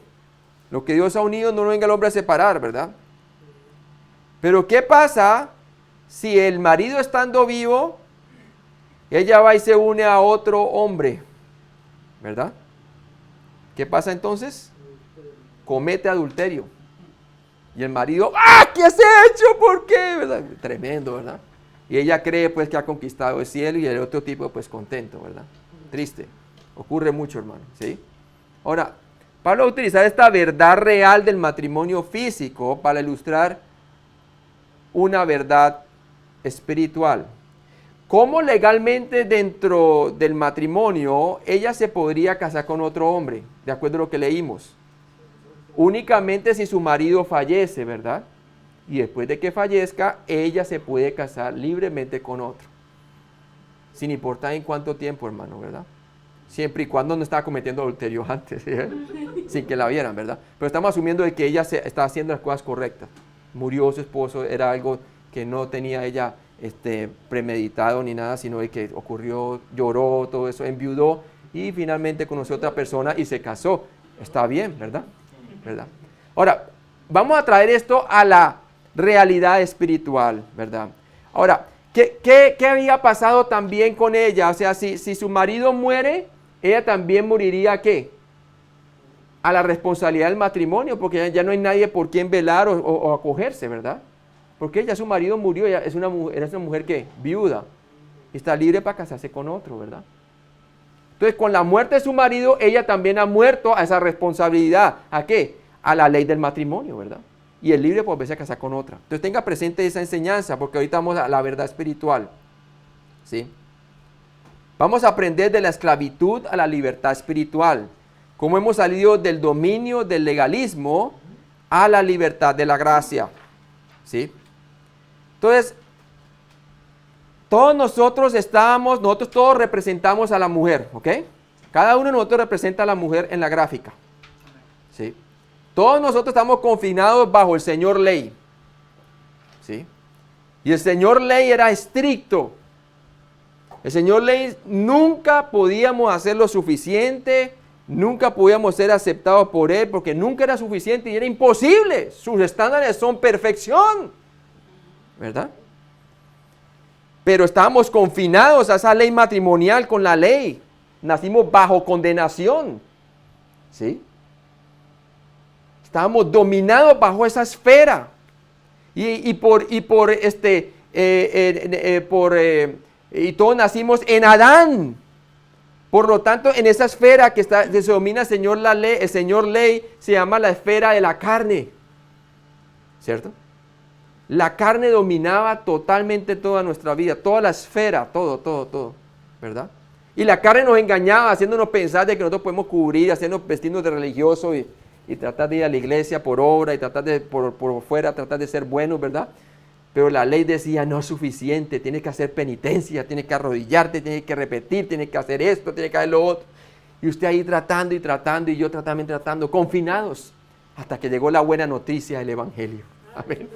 Lo que Dios ha unido no lo venga el hombre a separar, ¿verdad? Pero ¿qué pasa si el marido estando vivo, ella va y se une a otro hombre, ¿verdad? ¿Qué pasa entonces? Comete adulterio. Y el marido, ¡ah! ¿Qué has hecho? ¿Por qué? ¿Verdad? Tremendo, ¿verdad? Y ella cree pues que ha conquistado el cielo y el otro tipo pues contento, ¿verdad? Triste. Ocurre mucho, hermano, ¿sí? Ahora, Pablo va a utilizar esta verdad real del matrimonio físico para ilustrar una verdad espiritual. ¿Cómo legalmente dentro del matrimonio ella se podría casar con otro hombre? De acuerdo a lo que leímos. Únicamente si su marido fallece, ¿verdad? Y después de que fallezca, ella se puede casar libremente con otro. Sin importar en cuánto tiempo, hermano, ¿verdad? Siempre y cuando no estaba cometiendo adulterio antes, ¿sí? Sin que la vieran, ¿verdad? Pero estamos asumiendo de que ella estaba haciendo las cosas correctas. Murió su esposo, era algo que no tenía ella premeditado ni nada, sino de que ocurrió, lloró, todo eso, enviudó y finalmente conoció a otra persona y se casó. Está bien, ¿verdad? ¿Verdad? Ahora, vamos a traer esto a la realidad espiritual, ¿verdad? Ahora, ¿qué había pasado también con ella? O sea, si su marido muere, ella también moriría ¿a qué? A la responsabilidad del matrimonio, porque ya no hay nadie por quien velar o acogerse, ¿verdad? Porque ya su marido murió, era una mujer que viuda, y está libre para casarse con otro, ¿verdad? Entonces, con la muerte de su marido, ella también ha muerto a esa responsabilidad. ¿A qué? A la ley del matrimonio, ¿verdad? Y es libre por volverse a casar con otra. Entonces, tenga presente esa enseñanza, porque ahorita vamos a la verdad espiritual, ¿sí? Vamos a aprender de la esclavitud a la libertad espiritual. Cómo hemos salido del dominio del legalismo a la libertad de la gracia, ¿sí? Entonces, nosotros todos representamos a la mujer, ¿ok? Cada uno de nosotros representa a la mujer en la gráfica, ¿sí? Todos nosotros estamos confinados bajo el Señor Ley, ¿sí? Y el Señor Ley era estricto. El Señor Ley nunca podíamos hacer lo suficiente, nunca podíamos ser aceptados por Él, porque nunca era suficiente y era imposible. Sus estándares son perfección, ¿verdad? Pero estábamos confinados a esa ley matrimonial con la ley. Nacimos bajo condenación. ¿Sí? Estábamos dominados bajo esa esfera. Y todos nacimos en Adán. Por lo tanto, en esa esfera que se domina el Señor ley, se llama la esfera de la carne. ¿Cierto? La carne dominaba totalmente toda nuestra vida, toda la esfera, todo, ¿verdad? Y la carne nos engañaba, haciéndonos pensar de que nosotros podemos cubrir, haciéndonos vestirnos de religioso y tratar de ir a la iglesia por obra y tratar de, por fuera, tratar de ser buenos, ¿verdad? Pero la ley decía, no es suficiente, tienes que hacer penitencia, tienes que arrodillarte, tienes que repetir, tienes que hacer esto, tienes que hacer lo otro. Y usted ahí tratando y yo tratando, confinados, hasta que llegó la buena noticia del Evangelio. Amén.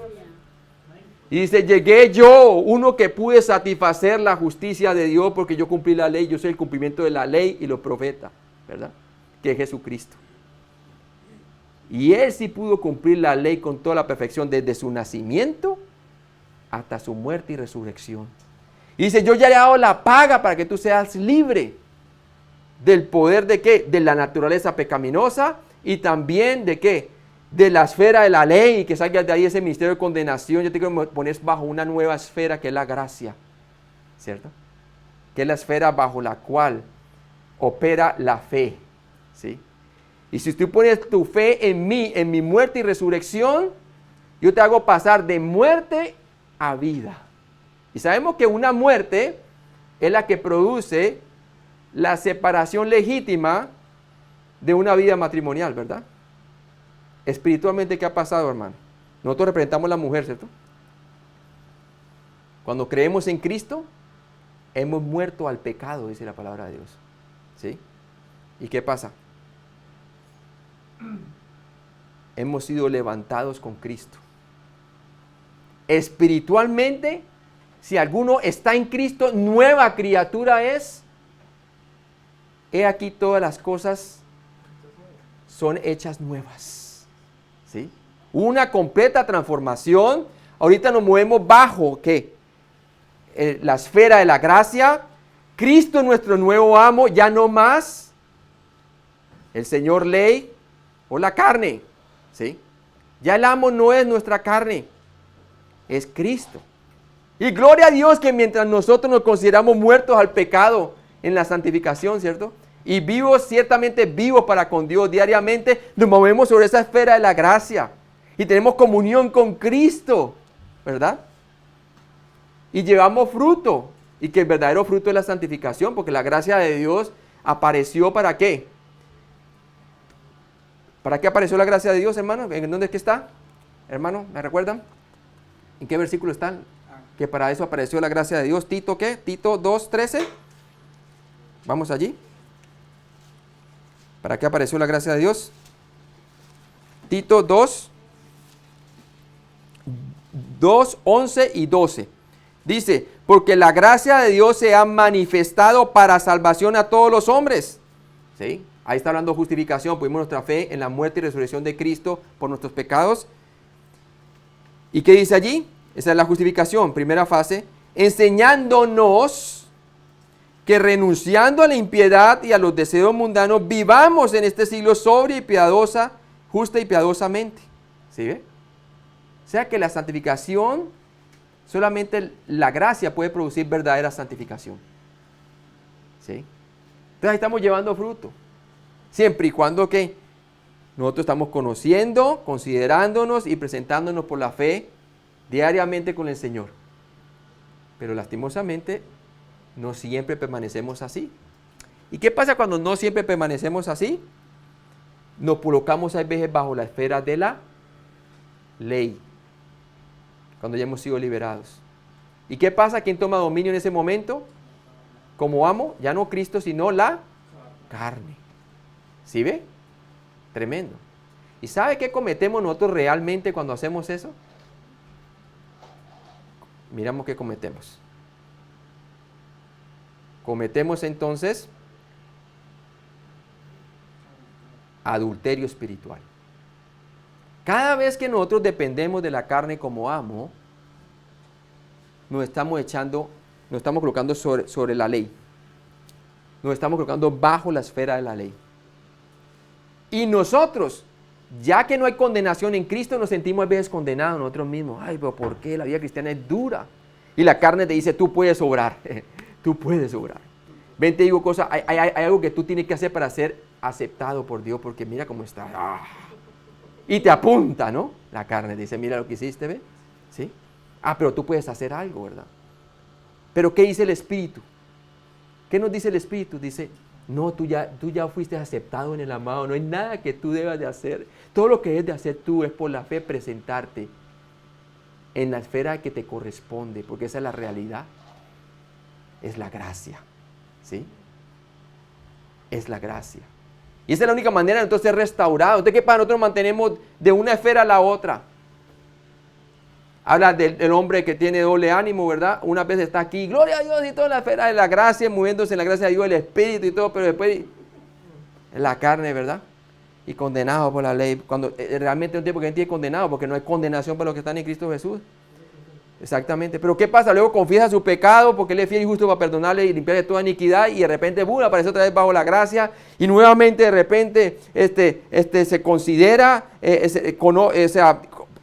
Y dice, llegué yo, uno que pude satisfacer la justicia de Dios porque yo cumplí la ley, yo soy el cumplimiento de la ley y los profetas, ¿verdad? Que es Jesucristo. Y Él sí pudo cumplir la ley con toda la perfección desde su nacimiento hasta su muerte y resurrección. Y dice, yo ya he dado la paga para que tú seas libre del poder de ¿qué? De la naturaleza pecaminosa y también de ¿qué? De la esfera de la ley, y que salgas de ahí ese ministerio de condenación. Yo te quiero poner bajo una nueva esfera que es la gracia, ¿cierto? Que es la esfera bajo la cual opera la fe, ¿sí? Y si tú pones tu fe en mí, en mi muerte y resurrección, yo te hago pasar de muerte a vida. Y sabemos que una muerte es la que produce la separación legítima de una vida matrimonial, ¿verdad? Espiritualmente, ¿qué ha pasado, hermano? Nosotros representamos a la mujer, ¿cierto? Cuando creemos en Cristo, hemos muerto al pecado, dice la palabra de Dios. ¿Sí? ¿Y qué pasa? Hemos sido levantados con Cristo. Espiritualmente, si alguno está en Cristo, nueva criatura es. He aquí todas las cosas son hechas nuevas. ¿Sí? Una completa transformación. Ahorita nos movemos bajo ¿qué? La esfera de la gracia. Cristo es nuestro nuevo amo, ya no más el Señor ley o la carne. ¿Sí? Ya el amo no es nuestra carne, es Cristo. Y gloria a Dios que mientras nosotros nos consideramos muertos al pecado en la santificación, ¿cierto? Y vivos, ciertamente vivos para con Dios diariamente, nos movemos sobre esa esfera de la gracia. Y tenemos comunión con Cristo, ¿verdad? Y llevamos fruto. Y que el verdadero fruto es la santificación, porque la gracia de Dios apareció ¿para qué? ¿Para qué apareció la gracia de Dios, hermano? ¿En dónde es que está? Hermano, ¿me recuerdan? ¿En qué versículo están? Que para eso apareció la gracia de Dios. ¿Tito qué? Tito 2:13. Vamos allí. ¿Para qué apareció la gracia de Dios? Tito 2, 11 y 12. Dice, porque la gracia de Dios se ha manifestado para salvación a todos los hombres. ¿Sí? Ahí está hablando de justificación. Pusimos nuestra fe en la muerte y resurrección de Cristo por nuestros pecados. ¿Y qué dice allí? Esa es la justificación, primera fase. Enseñándonos que renunciando a la impiedad y a los deseos mundanos, vivamos en este siglo sobria y piadosa, justa y piadosamente. ¿Sí ve? O sea que la santificación, solamente la gracia puede producir verdadera santificación. ¿Sí? Entonces ahí estamos llevando fruto. Siempre y cuando que nosotros estamos conociendo, considerándonos y presentándonos por la fe diariamente con el Señor. Pero lastimosamente no siempre permanecemos así. ¿Y qué pasa cuando no siempre permanecemos así? Nos colocamos a veces bajo la esfera de la ley, cuando ya hemos sido liberados. ¿Y qué pasa? ¿Quién toma dominio en ese momento? Como amo, ya no Cristo, sino la carne. ¿Sí ve? Tremendo. ¿Y sabe qué cometemos nosotros realmente cuando hacemos eso? Miramos qué cometemos. Cometemos entonces adulterio espiritual. Cada vez que nosotros dependemos de la carne como amo, nos estamos echando nos estamos colocando sobre la ley. Nos estamos colocando bajo la esfera de la ley. Y nosotros, ya que no hay condenación en Cristo, nos sentimos a veces condenados nosotros mismos. Ay, pero ¿por qué? La vida cristiana es dura. Y la carne te dice, tú puedes obrar. Tú puedes obrar. Ven, te digo cosas, hay algo que tú tienes que hacer para ser aceptado por Dios, porque mira cómo está. ¡Ah! Y te apunta, ¿no? La carne dice, mira lo que hiciste, ¿ve? ¿Sí? Ah, pero tú puedes hacer algo, ¿verdad? Pero ¿qué dice el Espíritu? ¿Qué nos dice el Espíritu? Dice, no, tú ya fuiste aceptado en el amado, no hay nada que tú debas de hacer. Todo lo que debes de hacer tú es por la fe presentarte en la esfera que te corresponde, porque esa es la realidad. Es la gracia, ¿sí? Es la gracia. Y esa es la única manera de entonces ser restaurado. Entonces, ¿qué pasa? Nosotros mantenemos de una esfera a la otra. Habla del hombre que tiene doble ánimo, ¿verdad? Una vez está aquí, gloria a Dios, y toda la esfera de la gracia, moviéndose en la gracia de Dios, el Espíritu y todo, pero después en la carne, ¿verdad? Y condenado por la ley. Cuando realmente un tiempo que es condenado, porque no hay condenación para los que están en Cristo Jesús. Exactamente. Pero ¿qué pasa? Luego confiesa su pecado, porque Él es fiel y justo para perdonarle y limpiarle toda iniquidad, y de repente, aparece otra vez bajo la gracia, y nuevamente de repente se considera,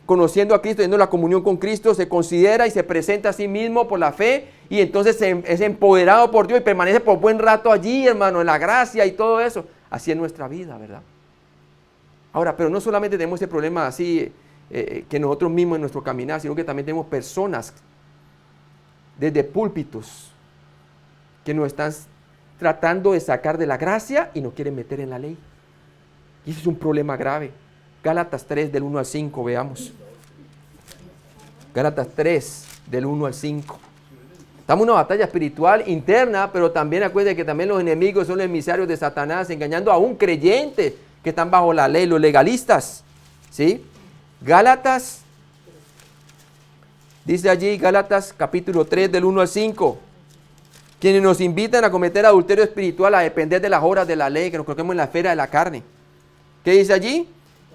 conociendo a Cristo, teniendo la comunión con Cristo, se considera y se presenta a sí mismo por la fe, y entonces es empoderado por Dios y permanece por buen rato allí, hermano, en la gracia y todo eso. Así es nuestra vida, ¿verdad? Ahora, pero no solamente tenemos ese problema así, que nosotros mismos en nuestro caminar, sino que también tenemos personas desde púlpitos que nos están tratando de sacar de la gracia y nos quieren meter en la ley. Y eso es un problema grave. Gálatas 3 del 1 al 5, veamos. Gálatas 3 del 1 al 5. Estamos en una batalla espiritual interna, pero también acuérdense que también los enemigos son los emisarios de Satanás, engañando a un creyente que están bajo la ley, los legalistas. ¿Sí? Gálatas, dice allí Gálatas capítulo 3 del 1 al 5. Quienes nos invitan a cometer adulterio espiritual, a depender de las obras de la ley, que nos coloquemos en la esfera de la carne. ¿Qué dice allí?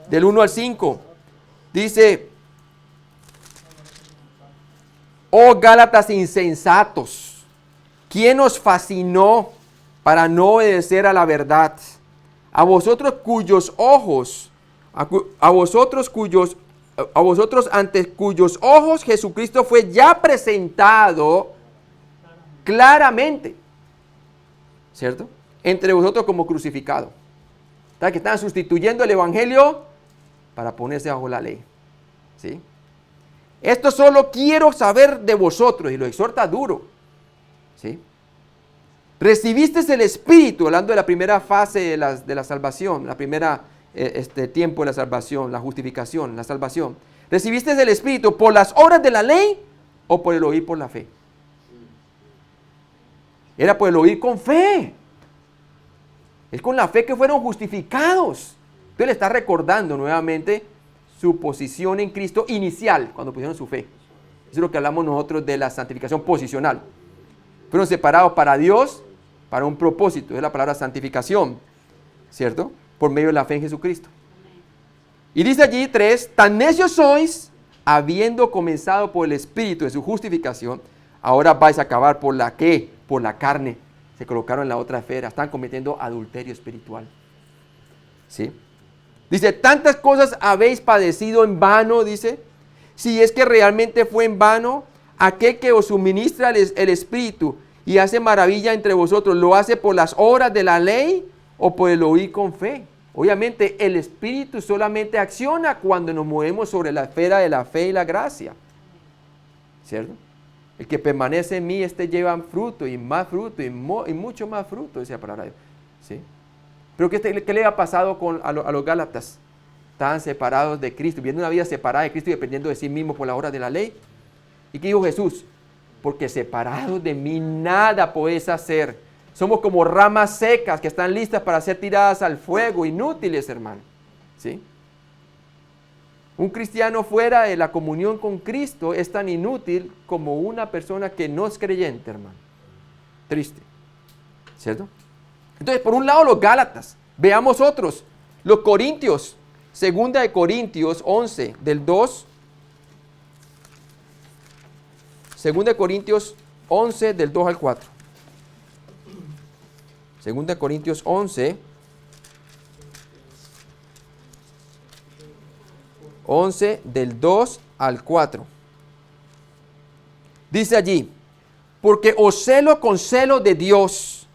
Del 1 al 5. Dice, oh Gálatas insensatos, ¿quién os fascinó para no obedecer a la verdad? A vosotros cuyos ojos, a vosotros ante cuyos ojos Jesucristo fue ya presentado claramente, ¿cierto? Entre vosotros como crucificado. ¿Sabes? Que están sustituyendo el evangelio para ponerse bajo la ley, ¿sí? Esto solo quiero saber de vosotros, y lo exhorta duro, ¿sí? Recibiste el Espíritu, hablando de la primera fase de la salvación, la primera tiempo de la salvación, la justificación, la salvación. ¿Recibiste el Espíritu por las obras de la ley o por el oír por la fe? Era por el oír con fe. Es con la fe que fueron justificados. Entonces le está recordando nuevamente su posición en Cristo inicial, cuando pusieron su fe. Eso es lo que hablamos nosotros de la santificación posicional. Fueron separados para Dios, para un propósito. Es la palabra santificación, ¿cierto? Por medio de la fe en Jesucristo. Y dice allí 3, tan necios sois, habiendo comenzado por el Espíritu de su justificación, ahora vais a acabar por la ¿qué? Por la carne. Se colocaron en la otra esfera, están cometiendo adulterio espiritual. ¿Sí? Dice, tantas cosas habéis padecido en vano, dice, si es que realmente fue en vano, aquel que os suministra el Espíritu y hace maravilla entre vosotros, ¿lo hace por las obras de la ley o por el oír con fe? Obviamente el Espíritu solamente acciona cuando nos movemos sobre la esfera de la fe y la gracia, ¿cierto? El que permanece en mí, lleva fruto y más fruto y mucho más fruto, dice la palabra de Dios, ¿sí? Pero ¿qué le ha pasado a los Gálatas? Estaban separados de Cristo, viviendo una vida separada de Cristo y dependiendo de sí mismo por la obra de la ley. ¿Y qué dijo Jesús? Porque separados de mí nada podéis hacer. Somos como ramas secas que están listas para ser tiradas al fuego, inútiles, hermano. ¿Sí? Un cristiano fuera de la comunión con Cristo es tan inútil como una persona que no es creyente, hermano. Triste. ¿Cierto? Entonces, por un lado los Gálatas, veamos otros. Los Corintios, 2 de Corintios 11, del 2. 2 de Corintios 11 del 2 al 4. 2 Corintios 11. 11 del 2 al 4. Dice allí, porque os celo con celo de Dios,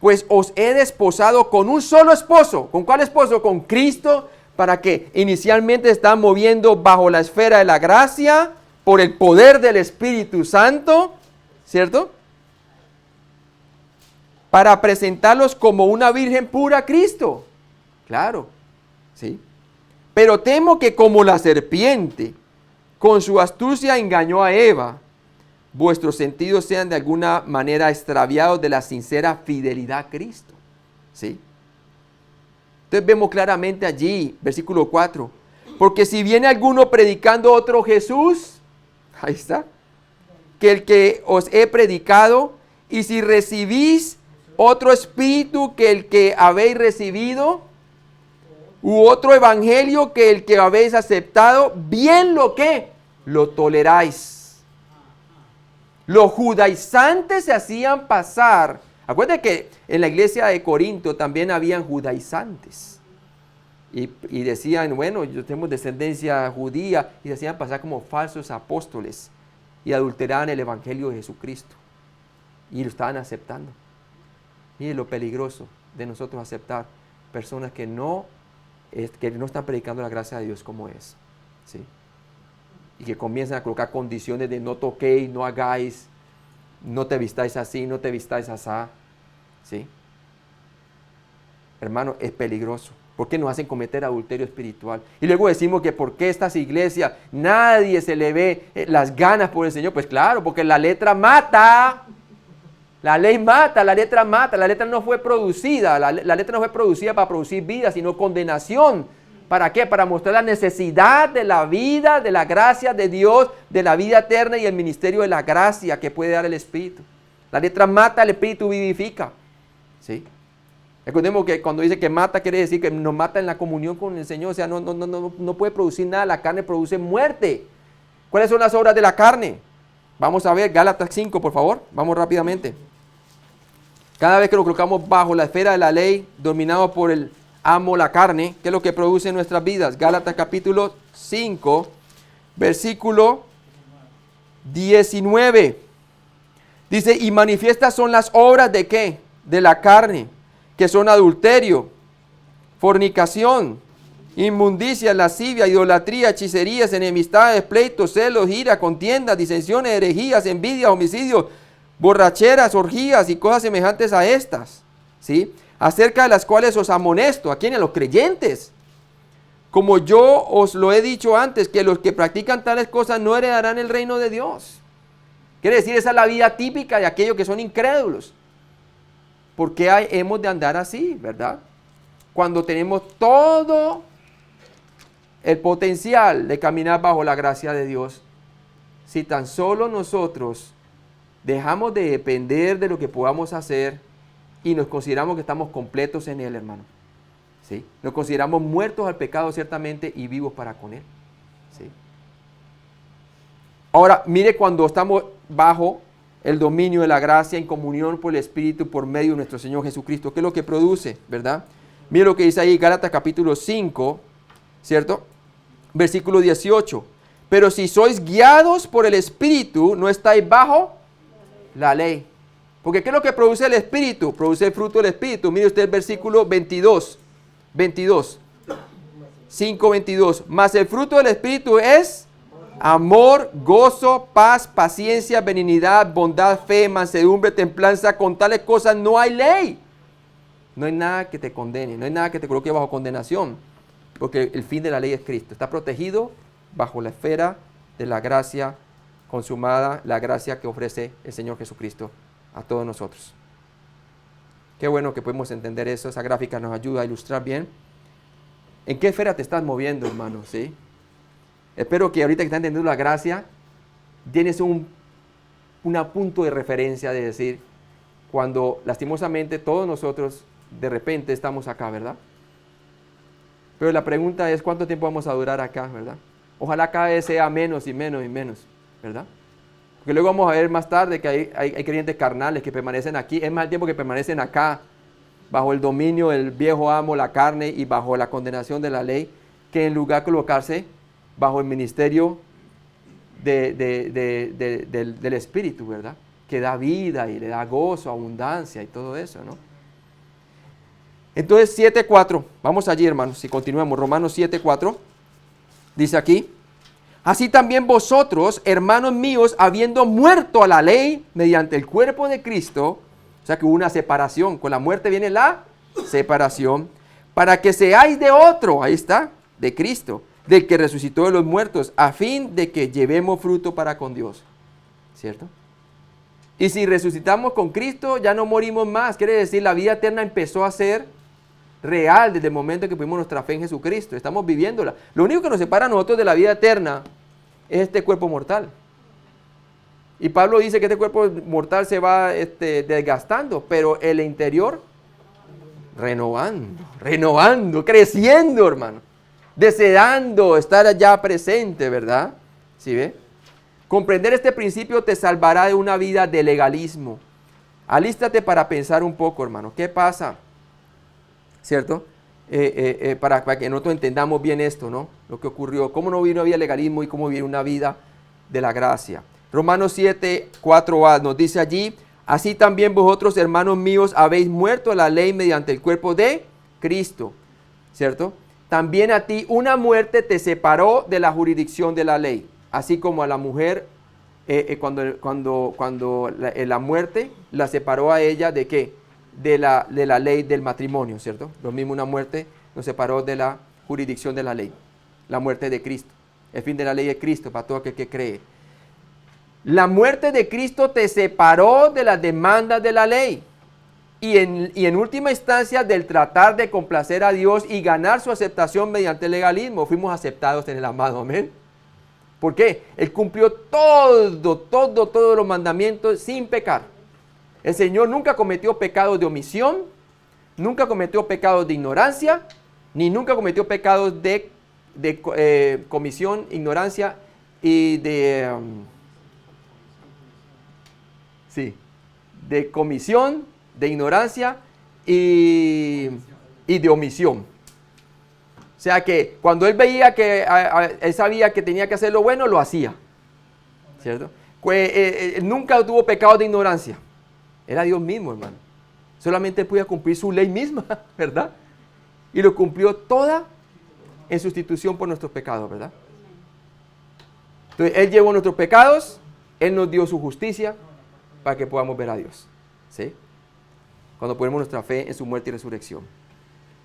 pues os he desposado con un solo esposo. ¿Con cuál esposo? Con Cristo, para que inicialmente están moviendo bajo la esfera de la gracia, por el poder del Espíritu Santo, ¿cierto? Para presentarlos como una virgen pura a Cristo. Claro, ¿sí? Pero temo que como la serpiente con su astucia engañó a Eva, vuestros sentidos sean de alguna manera extraviados de la sincera fidelidad a Cristo. ¿Sí? Entonces vemos claramente allí, versículo 4, porque si viene alguno predicando otro Jesús, ahí está, que el que os he predicado, y si recibís otro espíritu que el que habéis recibido, u otro evangelio que el que habéis aceptado, bien lo que lo toleráis. Los judaizantes se hacían pasar. Acuérdense que en la iglesia de Corinto también habían judaizantes. Y decían, bueno, yo tenemos descendencia judía, y se hacían pasar como falsos apóstoles y adulteraban el evangelio de Jesucristo. Y lo estaban aceptando. Mire lo peligroso de nosotros aceptar personas que no están predicando la gracia de Dios como es, ¿sí? Y que comienzan a colocar condiciones de no toquéis, no hagáis, no te vistáis así, no te vistáis asá, ¿sí? Hermano, es peligroso, porque nos hacen cometer adulterio espiritual. Y luego decimos que por qué estas iglesias nadie se le ve las ganas por el Señor. Pues claro, porque la letra mata. La ley mata, la letra no fue producida, la letra no fue producida para producir vida, sino condenación. ¿Para qué? Para mostrar la necesidad de la vida, de la gracia de Dios, de la vida eterna y el ministerio de la gracia que puede dar el Espíritu. La letra mata, el Espíritu vivifica. ¿Sí? Recordemos que cuando dice que mata, quiere decir que nos mata en la comunión con el Señor, o sea, no puede producir nada, la carne produce muerte. ¿Cuáles son las obras de la carne? Vamos a ver, Gálatas 5, por favor, vamos rápidamente. Cada vez que nos colocamos bajo la esfera de la ley, dominados por el amo la carne, ¿qué es lo que produce en nuestras vidas? Gálatas capítulo 5, versículo 19. Dice, y manifiestas son las obras ¿de qué? De la carne, que son adulterio, fornicación, inmundicia, lascivia, idolatría, hechicerías, enemistades, pleitos, celos, ira, contiendas, disensiones, herejías, envidias, homicidios, borracheras, orgías y cosas semejantes a estas, ¿sí? Acerca de las cuales os amonesto. ¿A quién? A los creyentes. Como yo os lo he dicho antes, que los que practican tales cosas no heredarán el reino de Dios. Quiere decir, esa es la vida típica de aquellos que son incrédulos. ¿Por qué hemos de andar así, verdad? Cuando tenemos todo el potencial de caminar bajo la gracia de Dios, si tan solo nosotros dejamos de depender de lo que podamos hacer y nos consideramos que estamos completos en Él, hermano. ¿Sí? Nos consideramos muertos al pecado ciertamente y vivos para con Él. ¿Sí? Ahora, mire cuando estamos bajo el dominio de la gracia en comunión por el Espíritu por medio de nuestro Señor Jesucristo. ¿Qué es lo que produce, verdad? Mire lo que dice ahí Gálatas capítulo 5, ¿cierto? Versículo 18. Pero si sois guiados por el Espíritu, no estáis bajo la ley. Porque ¿qué es lo que produce el Espíritu? Produce el fruto del Espíritu. Mire usted el versículo 22. 5:22. Mas el fruto del Espíritu es amor, gozo, paz, paciencia, benignidad, bondad, fe, mansedumbre, templanza. Con tales cosas no hay ley. No hay nada que te condene, no hay nada que te coloque bajo condenación. Porque el fin de la ley es Cristo. Está protegido bajo la esfera de la gracia consumada, la gracia que ofrece el Señor Jesucristo a todos nosotros. Qué bueno que podemos entender eso. Esa gráfica nos ayuda a ilustrar bien. ¿En qué esfera te estás moviendo, hermano? ¿Sí? Espero que ahorita que estás entendiendo la gracia, tienes un punto de referencia de decir, cuando lastimosamente todos nosotros de repente estamos acá, ¿verdad? Pero la pregunta es, ¿cuánto tiempo vamos a durar acá, verdad? Ojalá cada vez sea menos y menos y menos, ¿verdad? Porque luego vamos a ver más tarde que hay creyentes carnales que permanecen aquí. Es más el tiempo que permanecen acá, bajo el dominio del viejo amo, la carne, y bajo la condenación de la ley, que en lugar de colocarse bajo el ministerio del Espíritu, ¿verdad? Que da vida y le da gozo, abundancia y todo eso, ¿no? Entonces 7:4, vamos allí, hermanos, si continuamos, Romanos 7:4, dice aquí: así también vosotros, hermanos míos, habiendo muerto a la ley mediante el cuerpo de Cristo, o sea que hubo una separación, con la muerte viene la separación, para que seáis de otro, ahí está, de Cristo, del que resucitó de los muertos, a fin de que llevemos fruto para con Dios, ¿cierto? Y si resucitamos con Cristo, ya no morimos más, quiere decir, la vida eterna empezó a ser real desde el momento en que pusimos nuestra fe en Jesucristo, estamos viviéndola. Lo único que nos separa a nosotros de la vida eterna es este cuerpo mortal. Y Pablo dice que este cuerpo mortal se va desgastando, pero el interior renovando, creciendo, hermano, deseando estar allá presente, ¿verdad? ¿Sí ve? Comprender este principio te salvará de una vida de legalismo. Alístate para pensar un poco, hermano. ¿Qué pasa? ¿Cierto? Para que nosotros entendamos bien esto, ¿no? Lo que ocurrió, cómo no vino una vida de legalismo y cómo viene una vida de la gracia. Romanos 7:4a nos dice allí: así también vosotros, hermanos míos, habéis muerto a la ley mediante el cuerpo de Cristo, ¿cierto? También a ti una muerte te separó de la jurisdicción de la ley, así como a la mujer, cuando la muerte la separó a ella ¿de qué? De la ley del matrimonio, ¿cierto? Lo mismo, una muerte nos separó de la jurisdicción de la ley, la muerte de Cristo. El fin de la ley es Cristo para todo aquel que cree. La muerte de Cristo te separó de las demandas de la ley y en última instancia del tratar de complacer a Dios y ganar su aceptación mediante el legalismo. Fuimos aceptados en el amado, amén. ¿Por qué? Él cumplió todos los mandamientos sin pecar. El Señor nunca cometió pecados de omisión, nunca cometió pecados de ignorancia, ni nunca cometió pecados de comisión, ignorancia y de comisión, de ignorancia y de omisión. O sea que cuando él veía que él sabía que tenía que hacer lo bueno, lo hacía, ¿cierto? Nunca tuvo pecados de ignorancia. Era Dios mismo, hermano. Solamente él podía cumplir su ley misma, ¿verdad? Y lo cumplió toda en sustitución por nuestros pecados, ¿verdad? Entonces, él llevó nuestros pecados, él nos dio su justicia para que podamos ver a Dios, ¿sí? Cuando ponemos nuestra fe en su muerte y resurrección.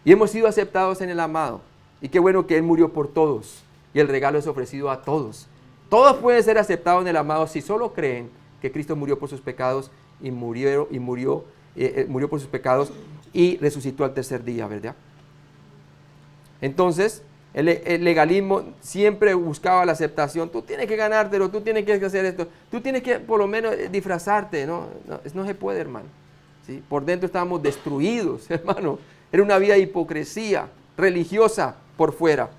Y hemos sido aceptados en el amado. Y qué bueno que él murió por todos. Y el regalo es ofrecido a todos. Todos pueden ser aceptados en el amado si solo creen que Cristo murió por sus pecados y murió por sus pecados y resucitó al tercer día, ¿verdad? Entonces, el legalismo siempre buscaba la aceptación. Tú tienes que ganártelo, tú tienes que hacer esto, tú tienes que por lo menos disfrazarte, ¿no? No se puede, hermano. ¿Sí? Por dentro estábamos destruidos, hermano. Era una vida de hipocresía religiosa por fuera.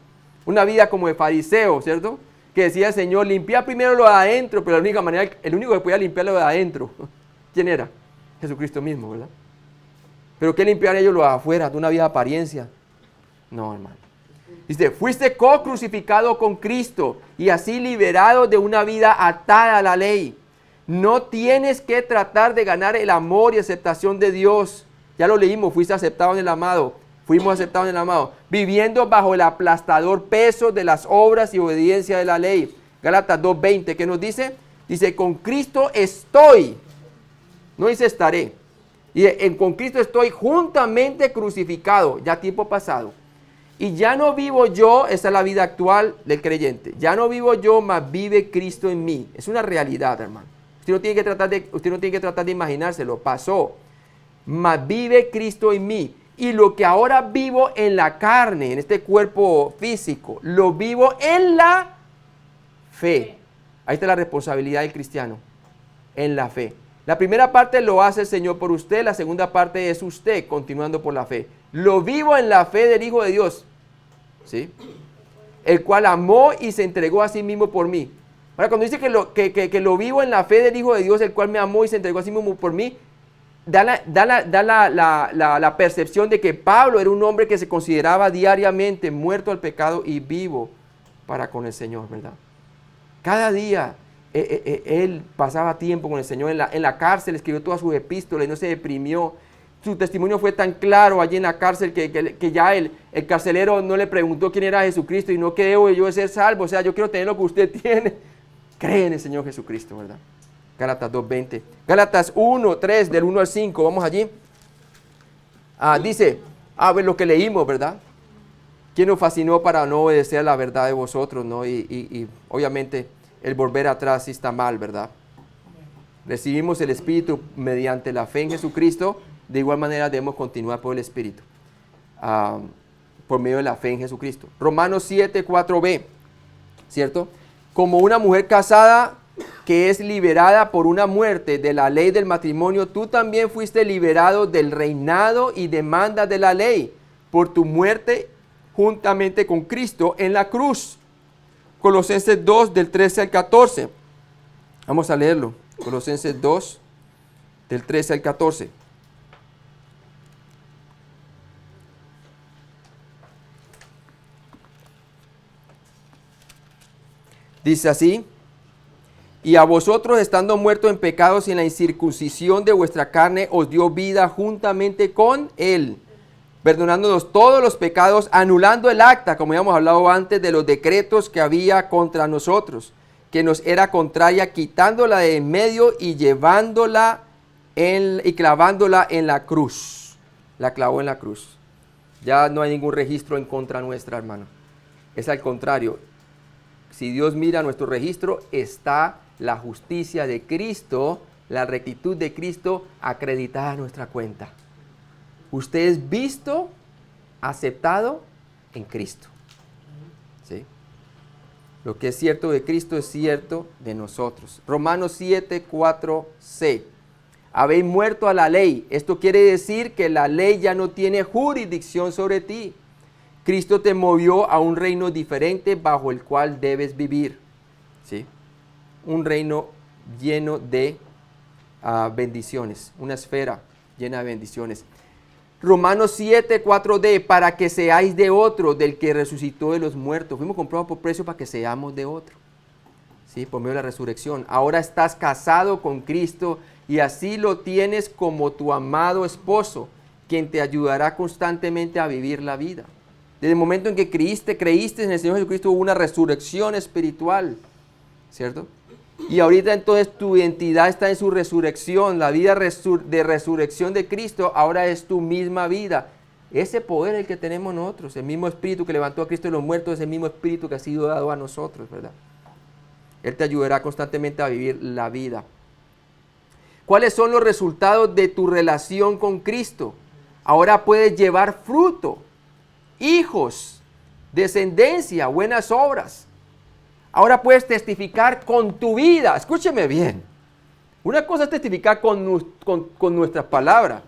Una vida como de fariseo, ¿cierto? Que decía el Señor, limpia primero lo de adentro, pero la única manera, el único que podía limpiar lo de adentro, ¿quién era? Jesucristo mismo, ¿verdad? Pero ¿qué limpiar ellos lo de afuera, de una vida de apariencia? No, hermano. Dice, fuiste co-crucificado con Cristo y así liberado de una vida atada a la ley. No tienes que tratar de ganar el amor y aceptación de Dios. Ya lo leímos, fuiste aceptado en el amado. Fuimos aceptados en el amado. Viviendo bajo el aplastador peso de las obras y obediencia de la ley. Gálatas 2:20, ¿qué nos dice? Dice, con Cristo estoy. No dice estaré. Y con Cristo estoy juntamente crucificado, ya tiempo pasado. Y ya no vivo yo, esa es la vida actual del creyente. Ya no vivo yo, mas vive Cristo en mí. Es una realidad, hermano. Usted no tiene que tratar de imaginárselo, pasó. Mas vive Cristo en mí. Y lo que ahora vivo en la carne, en este cuerpo físico, lo vivo en la fe. Ahí está la responsabilidad del cristiano, en la fe. La primera parte lo hace el Señor por usted, la segunda parte es usted continuando por la fe. Lo vivo en la fe del Hijo de Dios, ¿sí? El cual amó y se entregó a sí mismo por mí. Ahora, cuando dice que lo vivo en la fe del Hijo de Dios, el cual me amó y se entregó a sí mismo por mí, da la percepción de que Pablo era un hombre que se consideraba diariamente muerto al pecado y vivo para con el Señor, ¿verdad? Cada día él pasaba tiempo con el Señor en la cárcel, escribió todas sus epístolas y no se deprimió. Su testimonio fue tan claro allí en la cárcel que ya el carcelero no le preguntó quién era Jesucristo y no que debo yo de ser salvo. O sea, yo quiero tener lo que usted tiene. Cree en el Señor Jesucristo, ¿verdad? Gálatas 2:20. Gálatas 1:3, del 1 al 5, vamos allí. Dice, ver lo que leímos, ¿verdad? ¿Quién nos fascinó para no obedecer a la verdad de vosotros, no? Y obviamente el volver atrás sí está mal, ¿verdad? Recibimos el Espíritu mediante la fe en Jesucristo. De igual manera debemos continuar por el Espíritu, por medio de la fe en Jesucristo. Romanos 7:4b, ¿cierto? Como una mujer casada que es liberada por una muerte de la ley del matrimonio, tú también fuiste liberado del reinado y demanda de la ley por tu muerte juntamente con Cristo en la cruz. Colosenses 2, del 13 al 14. Vamos a leerlo. Colosenses 2, del 13 al 14. Dice así: y a vosotros, estando muertos en pecados y en la incircuncisión de vuestra carne, os dio vida juntamente con Él, perdonándonos todos los pecados, anulando el acta, como habíamos hablado antes, de los decretos que había contra nosotros, que nos era contraria, quitándola de en medio y llevándola y clavándola en la cruz. La clavó en la cruz. Ya no hay ningún registro en contra nuestra, hermano. Es al contrario. Si Dios mira nuestro registro, está la justicia de Cristo, la rectitud de Cristo acreditada a nuestra cuenta. Usted es visto, aceptado en Cristo. ¿Sí? Lo que es cierto de Cristo es cierto de nosotros. Romanos 7:4c. Habéis muerto a la ley. Esto quiere decir que la ley ya no tiene jurisdicción sobre ti. Cristo te movió a un reino diferente bajo el cual debes vivir. ¿Sí? Un reino lleno de bendiciones, una esfera llena de bendiciones. Romanos 7:4d, para que seáis de otro, del que resucitó de los muertos. Fuimos comprados por precio para que seamos de otro. ¿Sí? Por medio de la resurrección. Ahora estás casado con Cristo y así lo tienes como tu amado esposo, quien te ayudará constantemente a vivir la vida. Desde el momento en que creíste en el Señor Jesucristo, hubo una resurrección espiritual, ¿cierto? Y ahorita entonces tu identidad está en su resurrección, la vida de resurrección de Cristo ahora es tu misma vida. Ese poder es el que tenemos nosotros, el mismo Espíritu que levantó a Cristo de los muertos, es el mismo Espíritu que ha sido dado a nosotros, ¿verdad? Él te ayudará constantemente a vivir la vida. ¿Cuáles son los resultados de tu relación con Cristo? Ahora puedes llevar fruto. Hijos, descendencia, buenas obras. Ahora puedes testificar con tu vida. Escúcheme bien. Una cosa es testificar con nuestras palabras.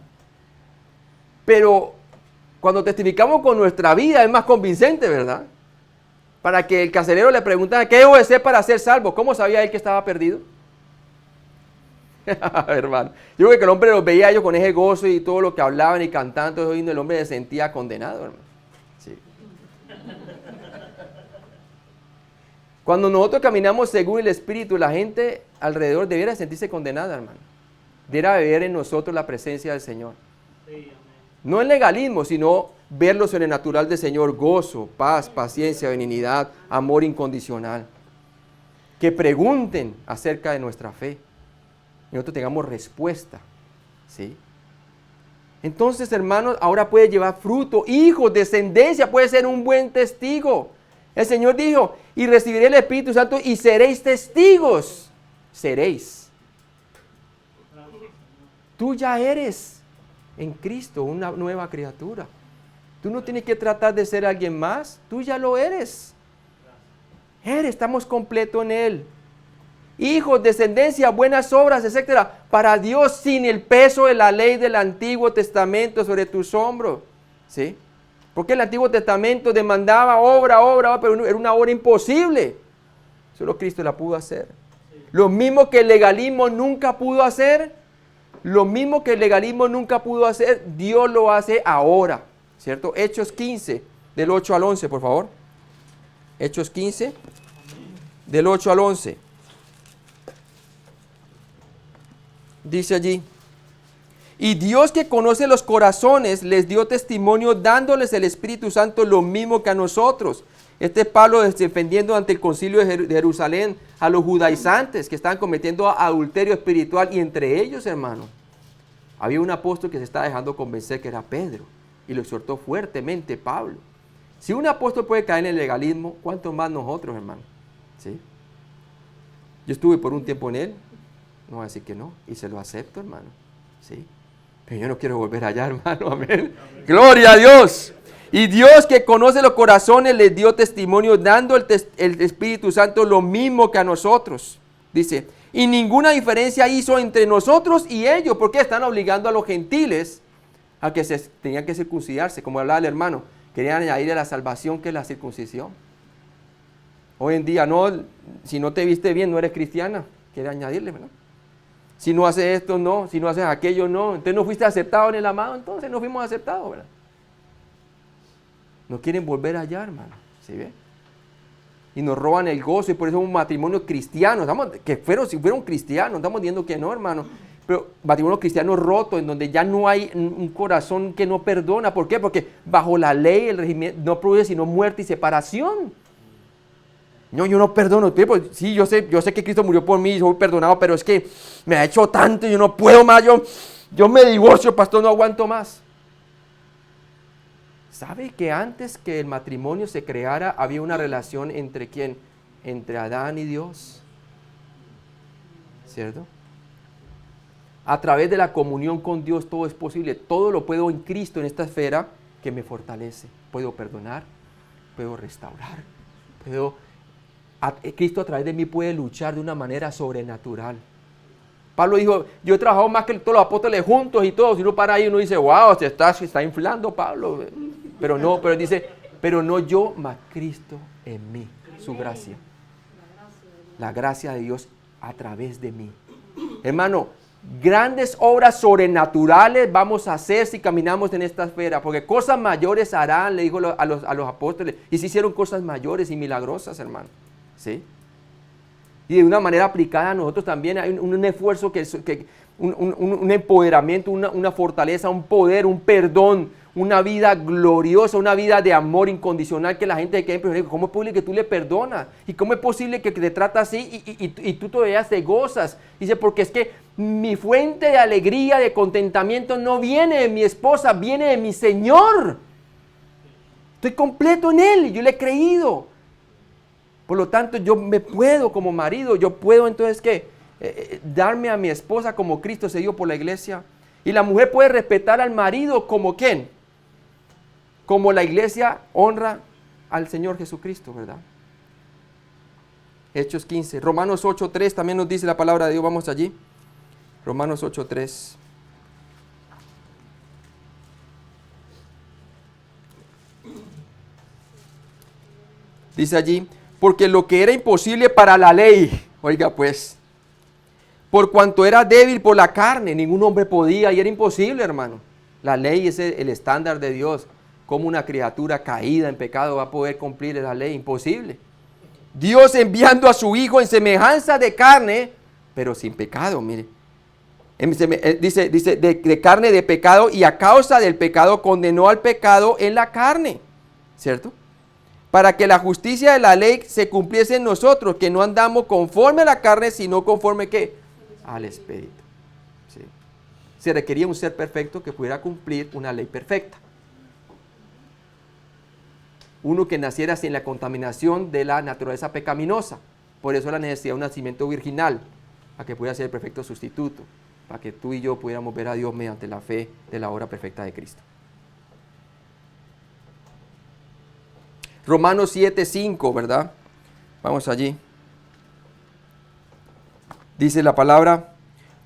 Pero cuando testificamos con nuestra vida es más convincente, ¿verdad? Para que el carcelero le preguntara, ¿qué debo hacer para ser salvo? ¿Cómo sabía él que estaba perdido? Hermano, yo creo que el hombre los veía a ellos con ese gozo y todo lo que hablaban y cantaban, todo eso, el hombre se sentía condenado, hermano. Sí. Cuando nosotros caminamos según el Espíritu, la gente alrededor debiera sentirse condenada, hermano. Debiera ver en nosotros la presencia del Señor. No el legalismo, sino ver lo sobrenatural del Señor, gozo, paz, paciencia, benignidad, amor incondicional. Que pregunten acerca de nuestra fe y nosotros tengamos respuesta, ¿sí? Entonces, hermanos, ahora puede llevar fruto, hijos, descendencia, puede ser un buen testigo. El Señor dijo, y recibiré el Espíritu Santo y seréis testigos. Seréis. Tú ya eres en Cristo una nueva criatura. Tú no tienes que tratar de ser alguien más, tú ya lo eres. Estamos completos en Él. Hijos, descendencia, buenas obras, etcétera, para Dios sin el peso de la ley del Antiguo Testamento sobre tus hombros. ¿Sí? Porque el Antiguo Testamento demandaba obra, pero era una obra imposible. Solo Cristo la pudo hacer. Lo mismo que el legalismo nunca pudo hacer, Dios lo hace ahora, ¿cierto? Hechos 15, del 8 al 11, por favor. Hechos 15, del 8 al 11. Dice allí: y Dios, que conoce los corazones, les dio testimonio dándoles el Espíritu Santo lo mismo que a nosotros. Este es Pablo defendiendo ante el concilio de Jerusalén a los judaizantes que estaban cometiendo adulterio espiritual, y entre ellos, hermano, había un apóstol que se estaba dejando convencer, que era Pedro, y lo exhortó fuertemente Pablo. Si un apóstol puede caer en el legalismo, ¿cuánto más nosotros, hermano? ¿Sí? Yo estuve por un tiempo en él, no voy a decir que no, y se lo acepto, hermano. ¿Sí? Pero yo no quiero volver allá, hermano, amén. ¡Gloria a Dios! Y Dios, que conoce los corazones, les dio testimonio dando el Espíritu Santo lo mismo que a nosotros. Dice, y ninguna diferencia hizo entre nosotros y ellos, porque están obligando a los gentiles a que tenían que circuncidarse, como hablaba el hermano. Querían añadir a la salvación, que es la circuncisión. Hoy en día, no, si no te viste bien, no eres cristiana. Quiere añadirle, ¿verdad? Si no haces esto, no. Si no haces aquello, no. Entonces no fuiste aceptado en el amado, entonces no fuimos aceptados, ¿verdad? No quieren volver allá, hermano. ¿Sí ve? Y nos roban el gozo, y por eso es un matrimonio cristiano. Si fueron cristianos, estamos diciendo que no, hermano. Pero matrimonio cristiano roto, en donde ya no hay un corazón que no perdona. ¿Por qué? Porque bajo la ley el régimen no produce sino muerte y separación. No, yo no perdono. Sí, yo sé que Cristo murió por mí y soy perdonado, pero es que me ha hecho tanto y yo no puedo más. Yo me divorcio, pastor, no aguanto más. ¿Sabe que antes que el matrimonio se creara había una relación entre quién? Entre Adán y Dios. ¿Cierto? A través de la comunión con Dios todo es posible. Todo lo puedo en Cristo, en esta esfera que me fortalece. Puedo perdonar, puedo restaurar, Cristo a través de mí puede luchar de una manera sobrenatural. Pablo dijo, yo he trabajado más que todos los apóstoles juntos y todo. Si uno para ahí, uno dice, wow, se está inflando Pablo. Pero no, pero dice, pero no yo, mas Cristo en mí, su gracia. La gracia de Dios a través de mí. Hermano, grandes obras sobrenaturales vamos a hacer si caminamos en esta esfera, porque cosas mayores harán, le dijo a los apóstoles, y se hicieron cosas mayores y milagrosas, hermano. ¿Sí? Y de una manera aplicada a nosotros también hay un esfuerzo, un empoderamiento, una fortaleza, un poder, un perdón, una vida gloriosa, una vida de amor incondicional, que la gente quede impresionada. ¿Cómo es posible que tú le perdonas? ¿Y cómo es posible que te trata así y tú todavía te gozas? Dice, porque es que mi fuente de alegría, de contentamiento no viene de mi esposa, viene de mi Señor. Estoy completo en Él y yo le he creído. Por lo tanto, yo me puedo como marido, yo puedo entonces ¿qué? Darme a mi esposa como Cristo se dio por la iglesia. Y la mujer puede respetar al marido como ¿quién? Como la iglesia honra al Señor Jesucristo, ¿verdad? Hechos 15. Romanos 8:3 también nos dice la palabra de Dios. Vamos allí. Romanos 8:3. Dice allí, porque lo que era imposible para la ley, oiga pues, por cuanto era débil por la carne, ningún hombre podía y era imposible, hermano. La ley es el estándar de Dios. ¿Cómo una criatura caída en pecado va a poder cumplir la ley? Imposible. Dios enviando a su Hijo en semejanza de carne, pero sin pecado, mire. Dice de carne de pecado, y a causa del pecado condenó al pecado en la carne, ¿cierto? Para que la justicia de la ley se cumpliese en nosotros, que no andamos conforme a la carne, sino conforme ¿qué? Al Espíritu. ¿Sí? Se requería un ser perfecto que pudiera cumplir una ley perfecta. Uno que naciera sin la contaminación de la naturaleza pecaminosa. Por eso la necesidad de un nacimiento virginal, para que pudiera ser el perfecto sustituto, para que tú y yo pudiéramos ver a Dios mediante la fe de la obra perfecta de Cristo. Romanos 7:5, ¿verdad? Vamos allí. Dice la palabra,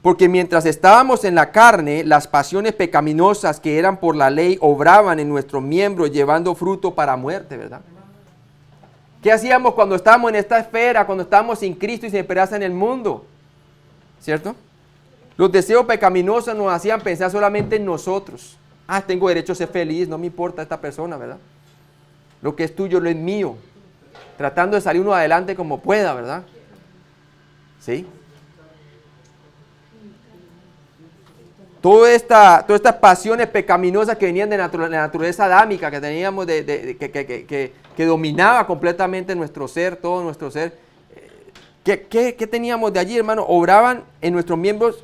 porque mientras estábamos en la carne, las pasiones pecaminosas que eran por la ley obraban en nuestros miembros, llevando fruto para muerte, ¿verdad? ¿Qué hacíamos cuando estábamos en esta esfera, cuando estábamos sin Cristo y sin esperanza en el mundo? ¿Cierto? Los deseos pecaminosos nos hacían pensar solamente en nosotros. Ah, tengo derecho a ser feliz, no me importa esta persona, ¿verdad? Lo que es tuyo, lo es mío. Tratando de salir uno adelante como pueda, ¿verdad? ¿Sí? Todas estas pasiones pecaminosas que venían de la naturaleza adámica, que teníamos, que dominaba completamente nuestro ser, todo nuestro ser. ¿Qué teníamos de allí, hermano? Obraban en nuestros miembros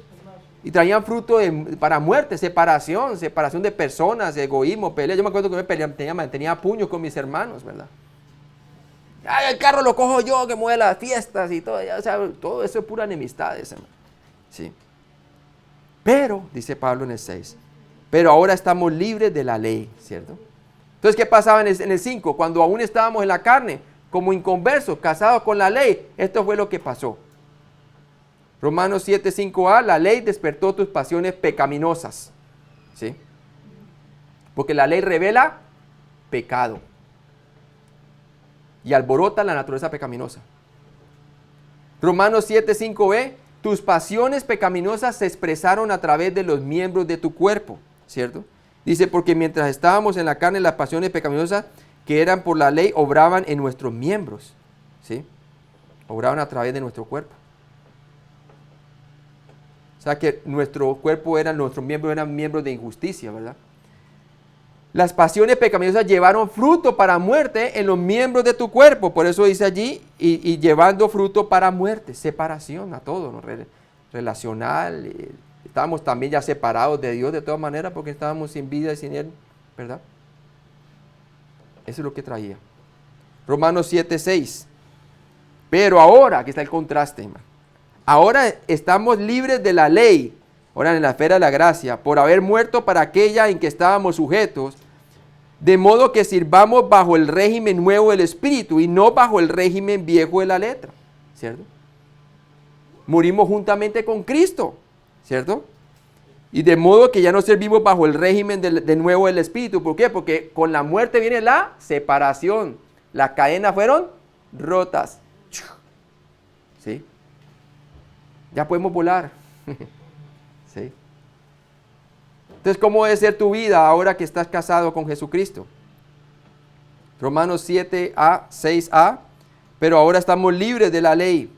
y traían fruto para muerte, separación de personas, egoísmo, pelea. Yo me acuerdo que tenía puños con mis hermanos, ¿verdad? Ay, el carro lo cojo yo, que mueve las fiestas y todo. O sea, todo eso es pura enemistad, hermano. Sí. Pero, dice Pablo en el 6, pero ahora estamos libres de la ley, ¿cierto? Entonces, ¿qué pasaba en el 5? Cuando aún estábamos en la carne, como inconversos, casados con la ley, esto fue lo que pasó. Romanos 7, 5a, la ley despertó tus pasiones pecaminosas, ¿sí? Porque la ley revela pecado y alborota la naturaleza pecaminosa. Romanos 7, 5b, tus pasiones pecaminosas se expresaron a través de los miembros de tu cuerpo, ¿cierto? Dice, porque mientras estábamos en la carne, las pasiones pecaminosas que eran por la ley obraban en nuestros miembros, ¿sí? Obraban a través de nuestro cuerpo. O sea que nuestros miembros eran miembros de injusticia, ¿verdad? Las pasiones pecaminosas llevaron fruto para muerte en los miembros de tu cuerpo. Por eso dice allí, y llevando fruto para muerte, separación a todo, ¿no? Relacional. Estábamos también ya separados de Dios de todas maneras porque estábamos sin vida y sin Él, ¿verdad? Eso es lo que traía. Romanos 7, 6. Pero ahora, aquí está el contraste, hermano. Ahora estamos libres de la ley, ahora en la esfera de la gracia, por haber muerto para aquella en que estábamos sujetos, de modo que sirvamos bajo el régimen nuevo del Espíritu y no bajo el régimen viejo de la letra, ¿cierto? Morimos juntamente con Cristo, ¿cierto? Y de modo que ya no servimos bajo el régimen de nuevo del Espíritu. ¿Por qué? Porque con la muerte viene la separación. Las cadenas fueron rotas. ¿Sí? Ya podemos volar. ¿Sí? Entonces, ¿cómo debe ser tu vida ahora que estás casado con Jesucristo? Romanos 7a, 6a. Pero ahora estamos libres de la ley,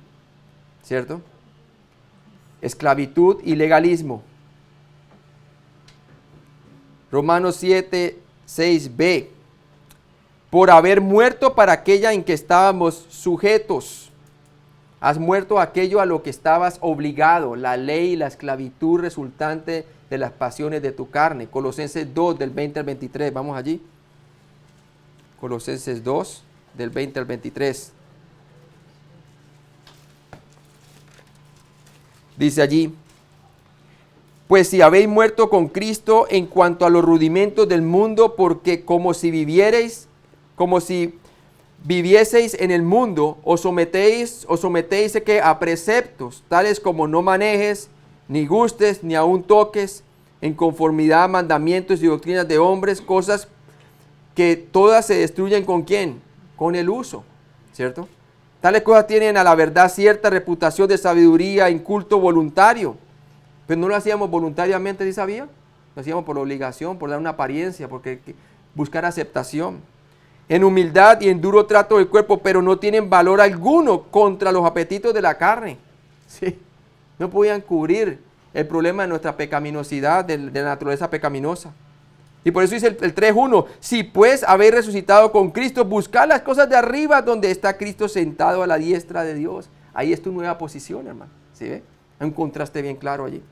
¿cierto? Esclavitud y legalismo. Romanos 7, 6b. Por haber muerto para aquella en que estábamos sujetos. Has muerto aquello a lo que estabas obligado, la ley y la esclavitud resultante de las pasiones de tu carne. Colosenses 2, del 20 al 23, vamos allí. Colosenses 2, del 20 al 23. Dice allí, pues si habéis muerto con Cristo en cuanto a los rudimentos del mundo, porque como si vivieseis en el mundo, os sometéis que a preceptos, tales como no manejes, ni gustes, ni aun toques, en conformidad a mandamientos y doctrinas de hombres, cosas que todas se destruyen ¿con quién? Con el uso, ¿cierto? Tales cosas tienen a la verdad cierta reputación de sabiduría, inculto voluntario, pero no lo hacíamos voluntariamente, ¿sí sabía? Lo hacíamos por obligación, por dar una apariencia, porque buscar aceptación. En humildad y en duro trato del cuerpo, pero no tienen valor alguno contra los apetitos de la carne. ¿Sí? No podían cubrir el problema de nuestra pecaminosidad, de la naturaleza pecaminosa. Y por eso dice el 3.1, si pues habéis resucitado con Cristo, buscad las cosas de arriba donde está Cristo sentado a la diestra de Dios. Ahí es tu nueva posición, hermano. ¿Sí ve? Hay un contraste bien claro allí.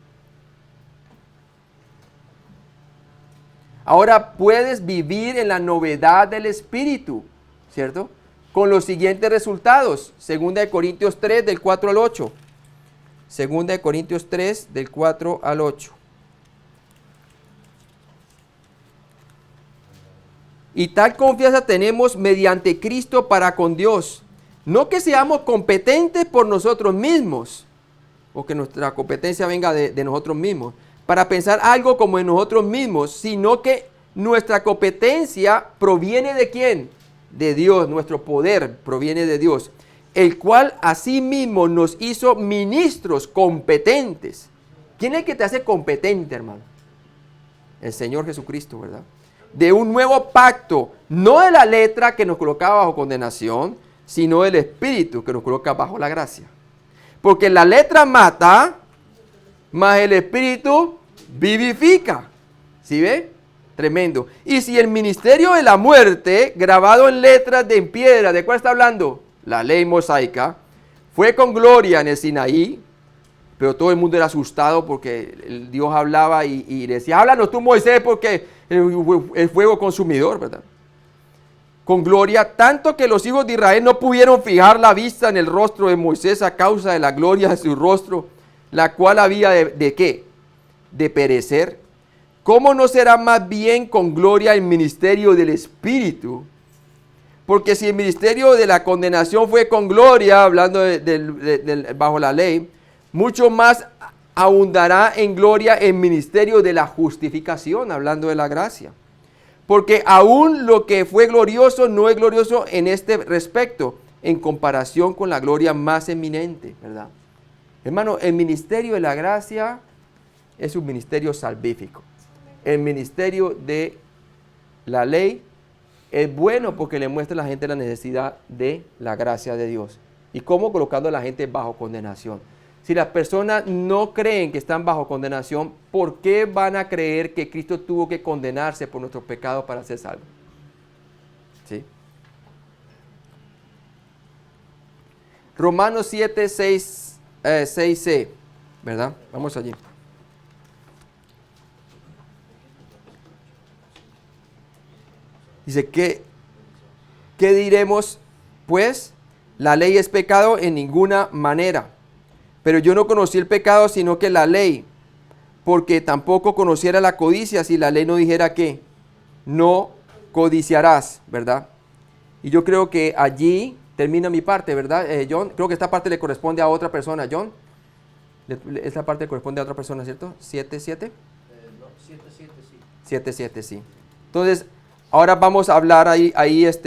Ahora puedes vivir en la novedad del Espíritu, ¿cierto? Con los siguientes resultados. 2 Corintios 3, del 4 al 8. 2 Corintios 3, del 4 al 8. Y tal confianza tenemos mediante Cristo para con Dios. No que seamos competentes por nosotros mismos, o que nuestra competencia venga de nosotros mismos, para pensar algo como en nosotros mismos, sino que nuestra competencia proviene ¿de quién? de Dios, nuestro poder proviene de Dios, el cual asimismo nos hizo ministros competentes. ¿Quién es el que te hace competente, hermano? El Señor Jesucristo, ¿verdad? De un nuevo pacto, no de la letra que nos colocaba bajo condenación, sino del Espíritu que nos coloca bajo la gracia. Porque la letra mata, mas el Espíritu vivifica. ¿Sí ve? Tremendo. Y si el ministerio de la muerte, grabado en letras de en piedra, ¿de cuál está hablando? La ley mosaica, fue con gloria en el Sinaí, pero todo el mundo era asustado porque Dios hablaba y decía, háblanos tú, Moisés, porque el fuego consumidor, ¿verdad? Con gloria, tanto que los hijos de Israel no pudieron fijar la vista en el rostro de Moisés a causa de la gloria de su rostro, la cual había ¿de qué? De perecer. ¿Cómo no será más bien con gloria el ministerio del Espíritu? Porque si el ministerio de la condenación fue con gloria, hablando bajo la ley, mucho más abundará en gloria el ministerio de la justificación, hablando de la gracia. Porque aún lo que fue glorioso no es glorioso en este respecto, en comparación con la gloria más eminente, ¿verdad? Hermano, el ministerio de la gracia es un ministerio salvífico. El ministerio de la ley es bueno porque le muestra a la gente la necesidad de la gracia de Dios. ¿Y cómo? Colocando a la gente bajo condenación. Si las personas no creen que están bajo condenación, ¿por qué van a creer que Cristo tuvo que condenarse por nuestros pecados para ser salvos? ¿Sí? Romanos 7, 6c, ¿verdad? Vamos allí. Dice, ¿qué diremos? Pues, la ley es pecado en ninguna manera. Pero yo no conocí el pecado, sino que la ley, porque tampoco conociera la codicia si la ley no dijera que no codiciarás, ¿verdad? Y yo creo que allí termina mi parte, ¿verdad, John? Creo que esta parte le corresponde a otra persona, John. Esta parte le corresponde a otra persona, ¿cierto? 7:7. No, 7:7 sí. 7:7, sí. Entonces, ahora vamos a hablar ahí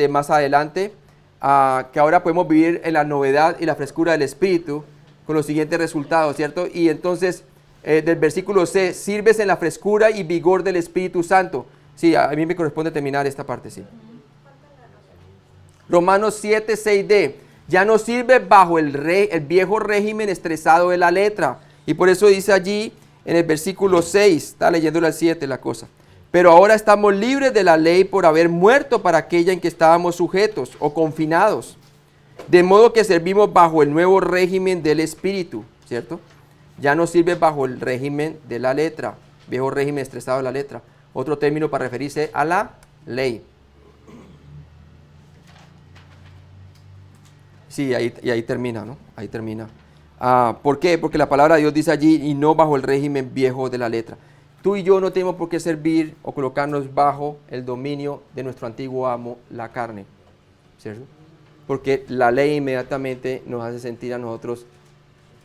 más adelante, que ahora podemos vivir en la novedad y la frescura del Espíritu, con los siguientes resultados, ¿cierto? Y entonces, del versículo C, sirves en la frescura y vigor del Espíritu Santo. Sí, a mí me corresponde terminar esta parte, sí. Romanos 7:6d, ya no sirve bajo el viejo régimen estresado de la letra. Y por eso dice allí, en el versículo 6, está leyéndolo al 7 la cosa. Pero ahora estamos libres de la ley por haber muerto para aquella en que estábamos sujetos o confinados. De modo que servimos bajo el nuevo régimen del Espíritu, ¿cierto? Ya no sirve bajo el régimen de la letra, viejo régimen estresado de la letra. Otro término para referirse a la ley. Sí, ahí termina, ¿no? Ahí termina. ¿Por qué? Porque la palabra de Dios dice allí, y no bajo el régimen viejo de la letra. Tú y yo no tenemos por qué servir o colocarnos bajo el dominio de nuestro antiguo amo, la carne, ¿cierto? Porque la ley inmediatamente nos hace sentir a nosotros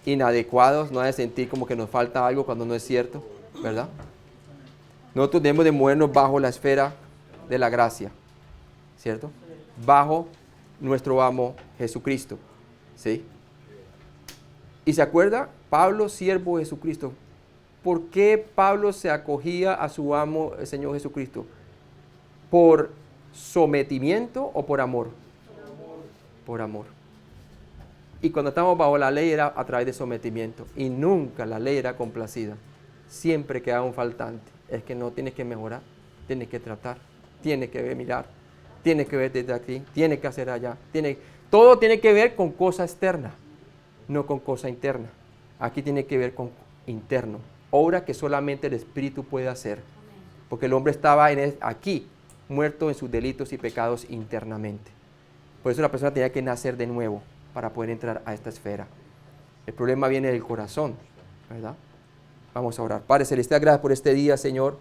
inadecuados, nos hace sentir como que nos falta algo cuando no es cierto, ¿verdad? Nosotros debemos de movernos bajo la esfera de la gracia, ¿cierto? Bajo nuestro amo Jesucristo, ¿sí? ¿Y se acuerda? Pablo, siervo de Jesucristo. ¿Por qué Pablo se acogía a su amo, el Señor Jesucristo? ¿Por sometimiento o por amor? Por amor. Y cuando estamos bajo la ley era a través de sometimiento. Y nunca la ley era complacida. Siempre quedaba un faltante. Es que no tienes que mejorar, tienes que tratar, tienes que mirar, tienes que ver desde aquí, tienes que hacer allá. Todo tiene que ver con cosa externa, no con cosa interna. Aquí tiene que ver con interno. Obra que solamente el Espíritu puede hacer. Porque el hombre estaba aquí, muerto en sus delitos y pecados internamente. Por eso la persona tenía que nacer de nuevo para poder entrar a esta esfera. El problema viene del corazón, ¿verdad? Vamos a orar. Padre Celestial, gracias por este día, Señor.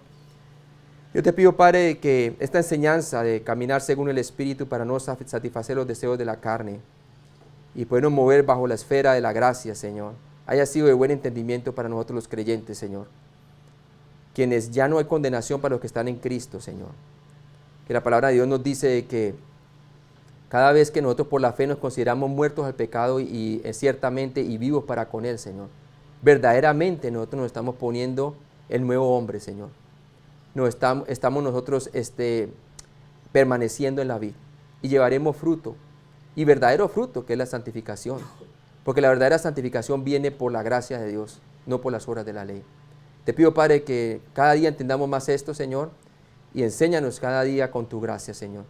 Yo te pido, Padre, que esta enseñanza de caminar según el Espíritu para no satisfacer los deseos de la carne y podernos mover bajo la esfera de la gracia, Señor, haya sido de buen entendimiento para nosotros los creyentes, Señor. Quienes ya no hay condenación para los que están en Cristo, Señor. Que la palabra de Dios nos dice que Cada vez que nosotros por la fe nos consideramos muertos al pecado y ciertamente y vivos para con Él, Señor. Verdaderamente nosotros nos estamos poniendo el nuevo hombre, Señor. Estamos nosotros permaneciendo en la vid y llevaremos fruto, y verdadero fruto, que es la santificación. Porque la verdadera santificación viene por la gracia de Dios, no por las obras de la ley. Te pido, Padre, que cada día entendamos más esto, Señor, y enséñanos cada día con tu gracia, Señor.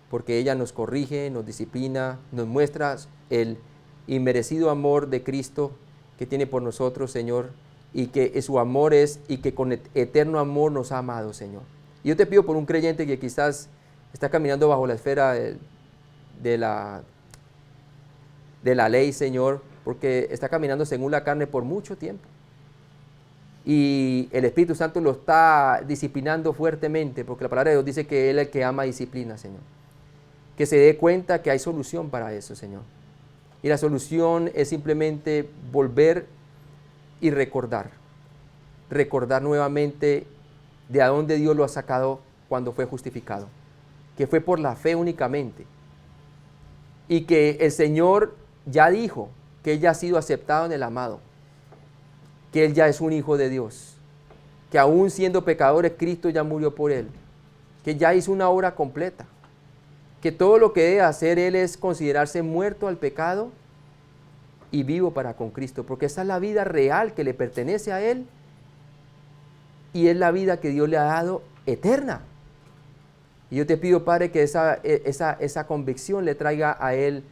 Porque ella nos corrige, nos disciplina, nos muestra el inmerecido amor de Cristo que tiene por nosotros, Señor, y que su amor es, y que con eterno amor nos ha amado, Señor. Y yo te pido por un creyente que quizás está caminando bajo la esfera de la ley, Señor, porque está caminando según la carne por mucho tiempo. Y el Espíritu Santo lo está disciplinando fuertemente, porque la palabra de Dios dice que Él es el que ama disciplina, Señor. Que se dé cuenta que hay solución para eso, Señor. Y la solución es simplemente volver y recordar nuevamente de a dónde Dios lo ha sacado cuando fue justificado, que fue por la fe únicamente, y que el Señor ya dijo que Él ya ha sido aceptado en el amado, que Él ya es un hijo de Dios, que aún siendo pecadores, Cristo ya murió por Él, que ya hizo una obra completa, que todo lo que debe hacer Él es considerarse muerto al pecado y vivo para con Cristo, porque esa es la vida real que le pertenece a Él y es la vida que Dios le ha dado eterna. Y yo te pido, Padre, que esa convicción le traiga a Él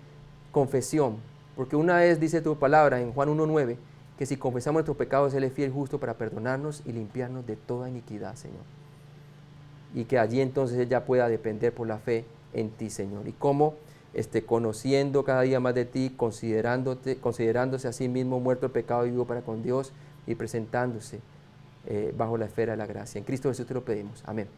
confesión, porque una vez dice tu palabra en Juan 1:9, que si confesamos nuestros pecados, Él es fiel y justo para perdonarnos y limpiarnos de toda iniquidad, Señor. Y que allí entonces Él ya pueda depender por la fe en ti, Señor. Y cómo conociendo cada día más de ti, considerándose a sí mismo muerto el pecado y vivo para con Dios y presentándose bajo la esfera de la gracia. En Cristo Jesús te lo pedimos. Amén.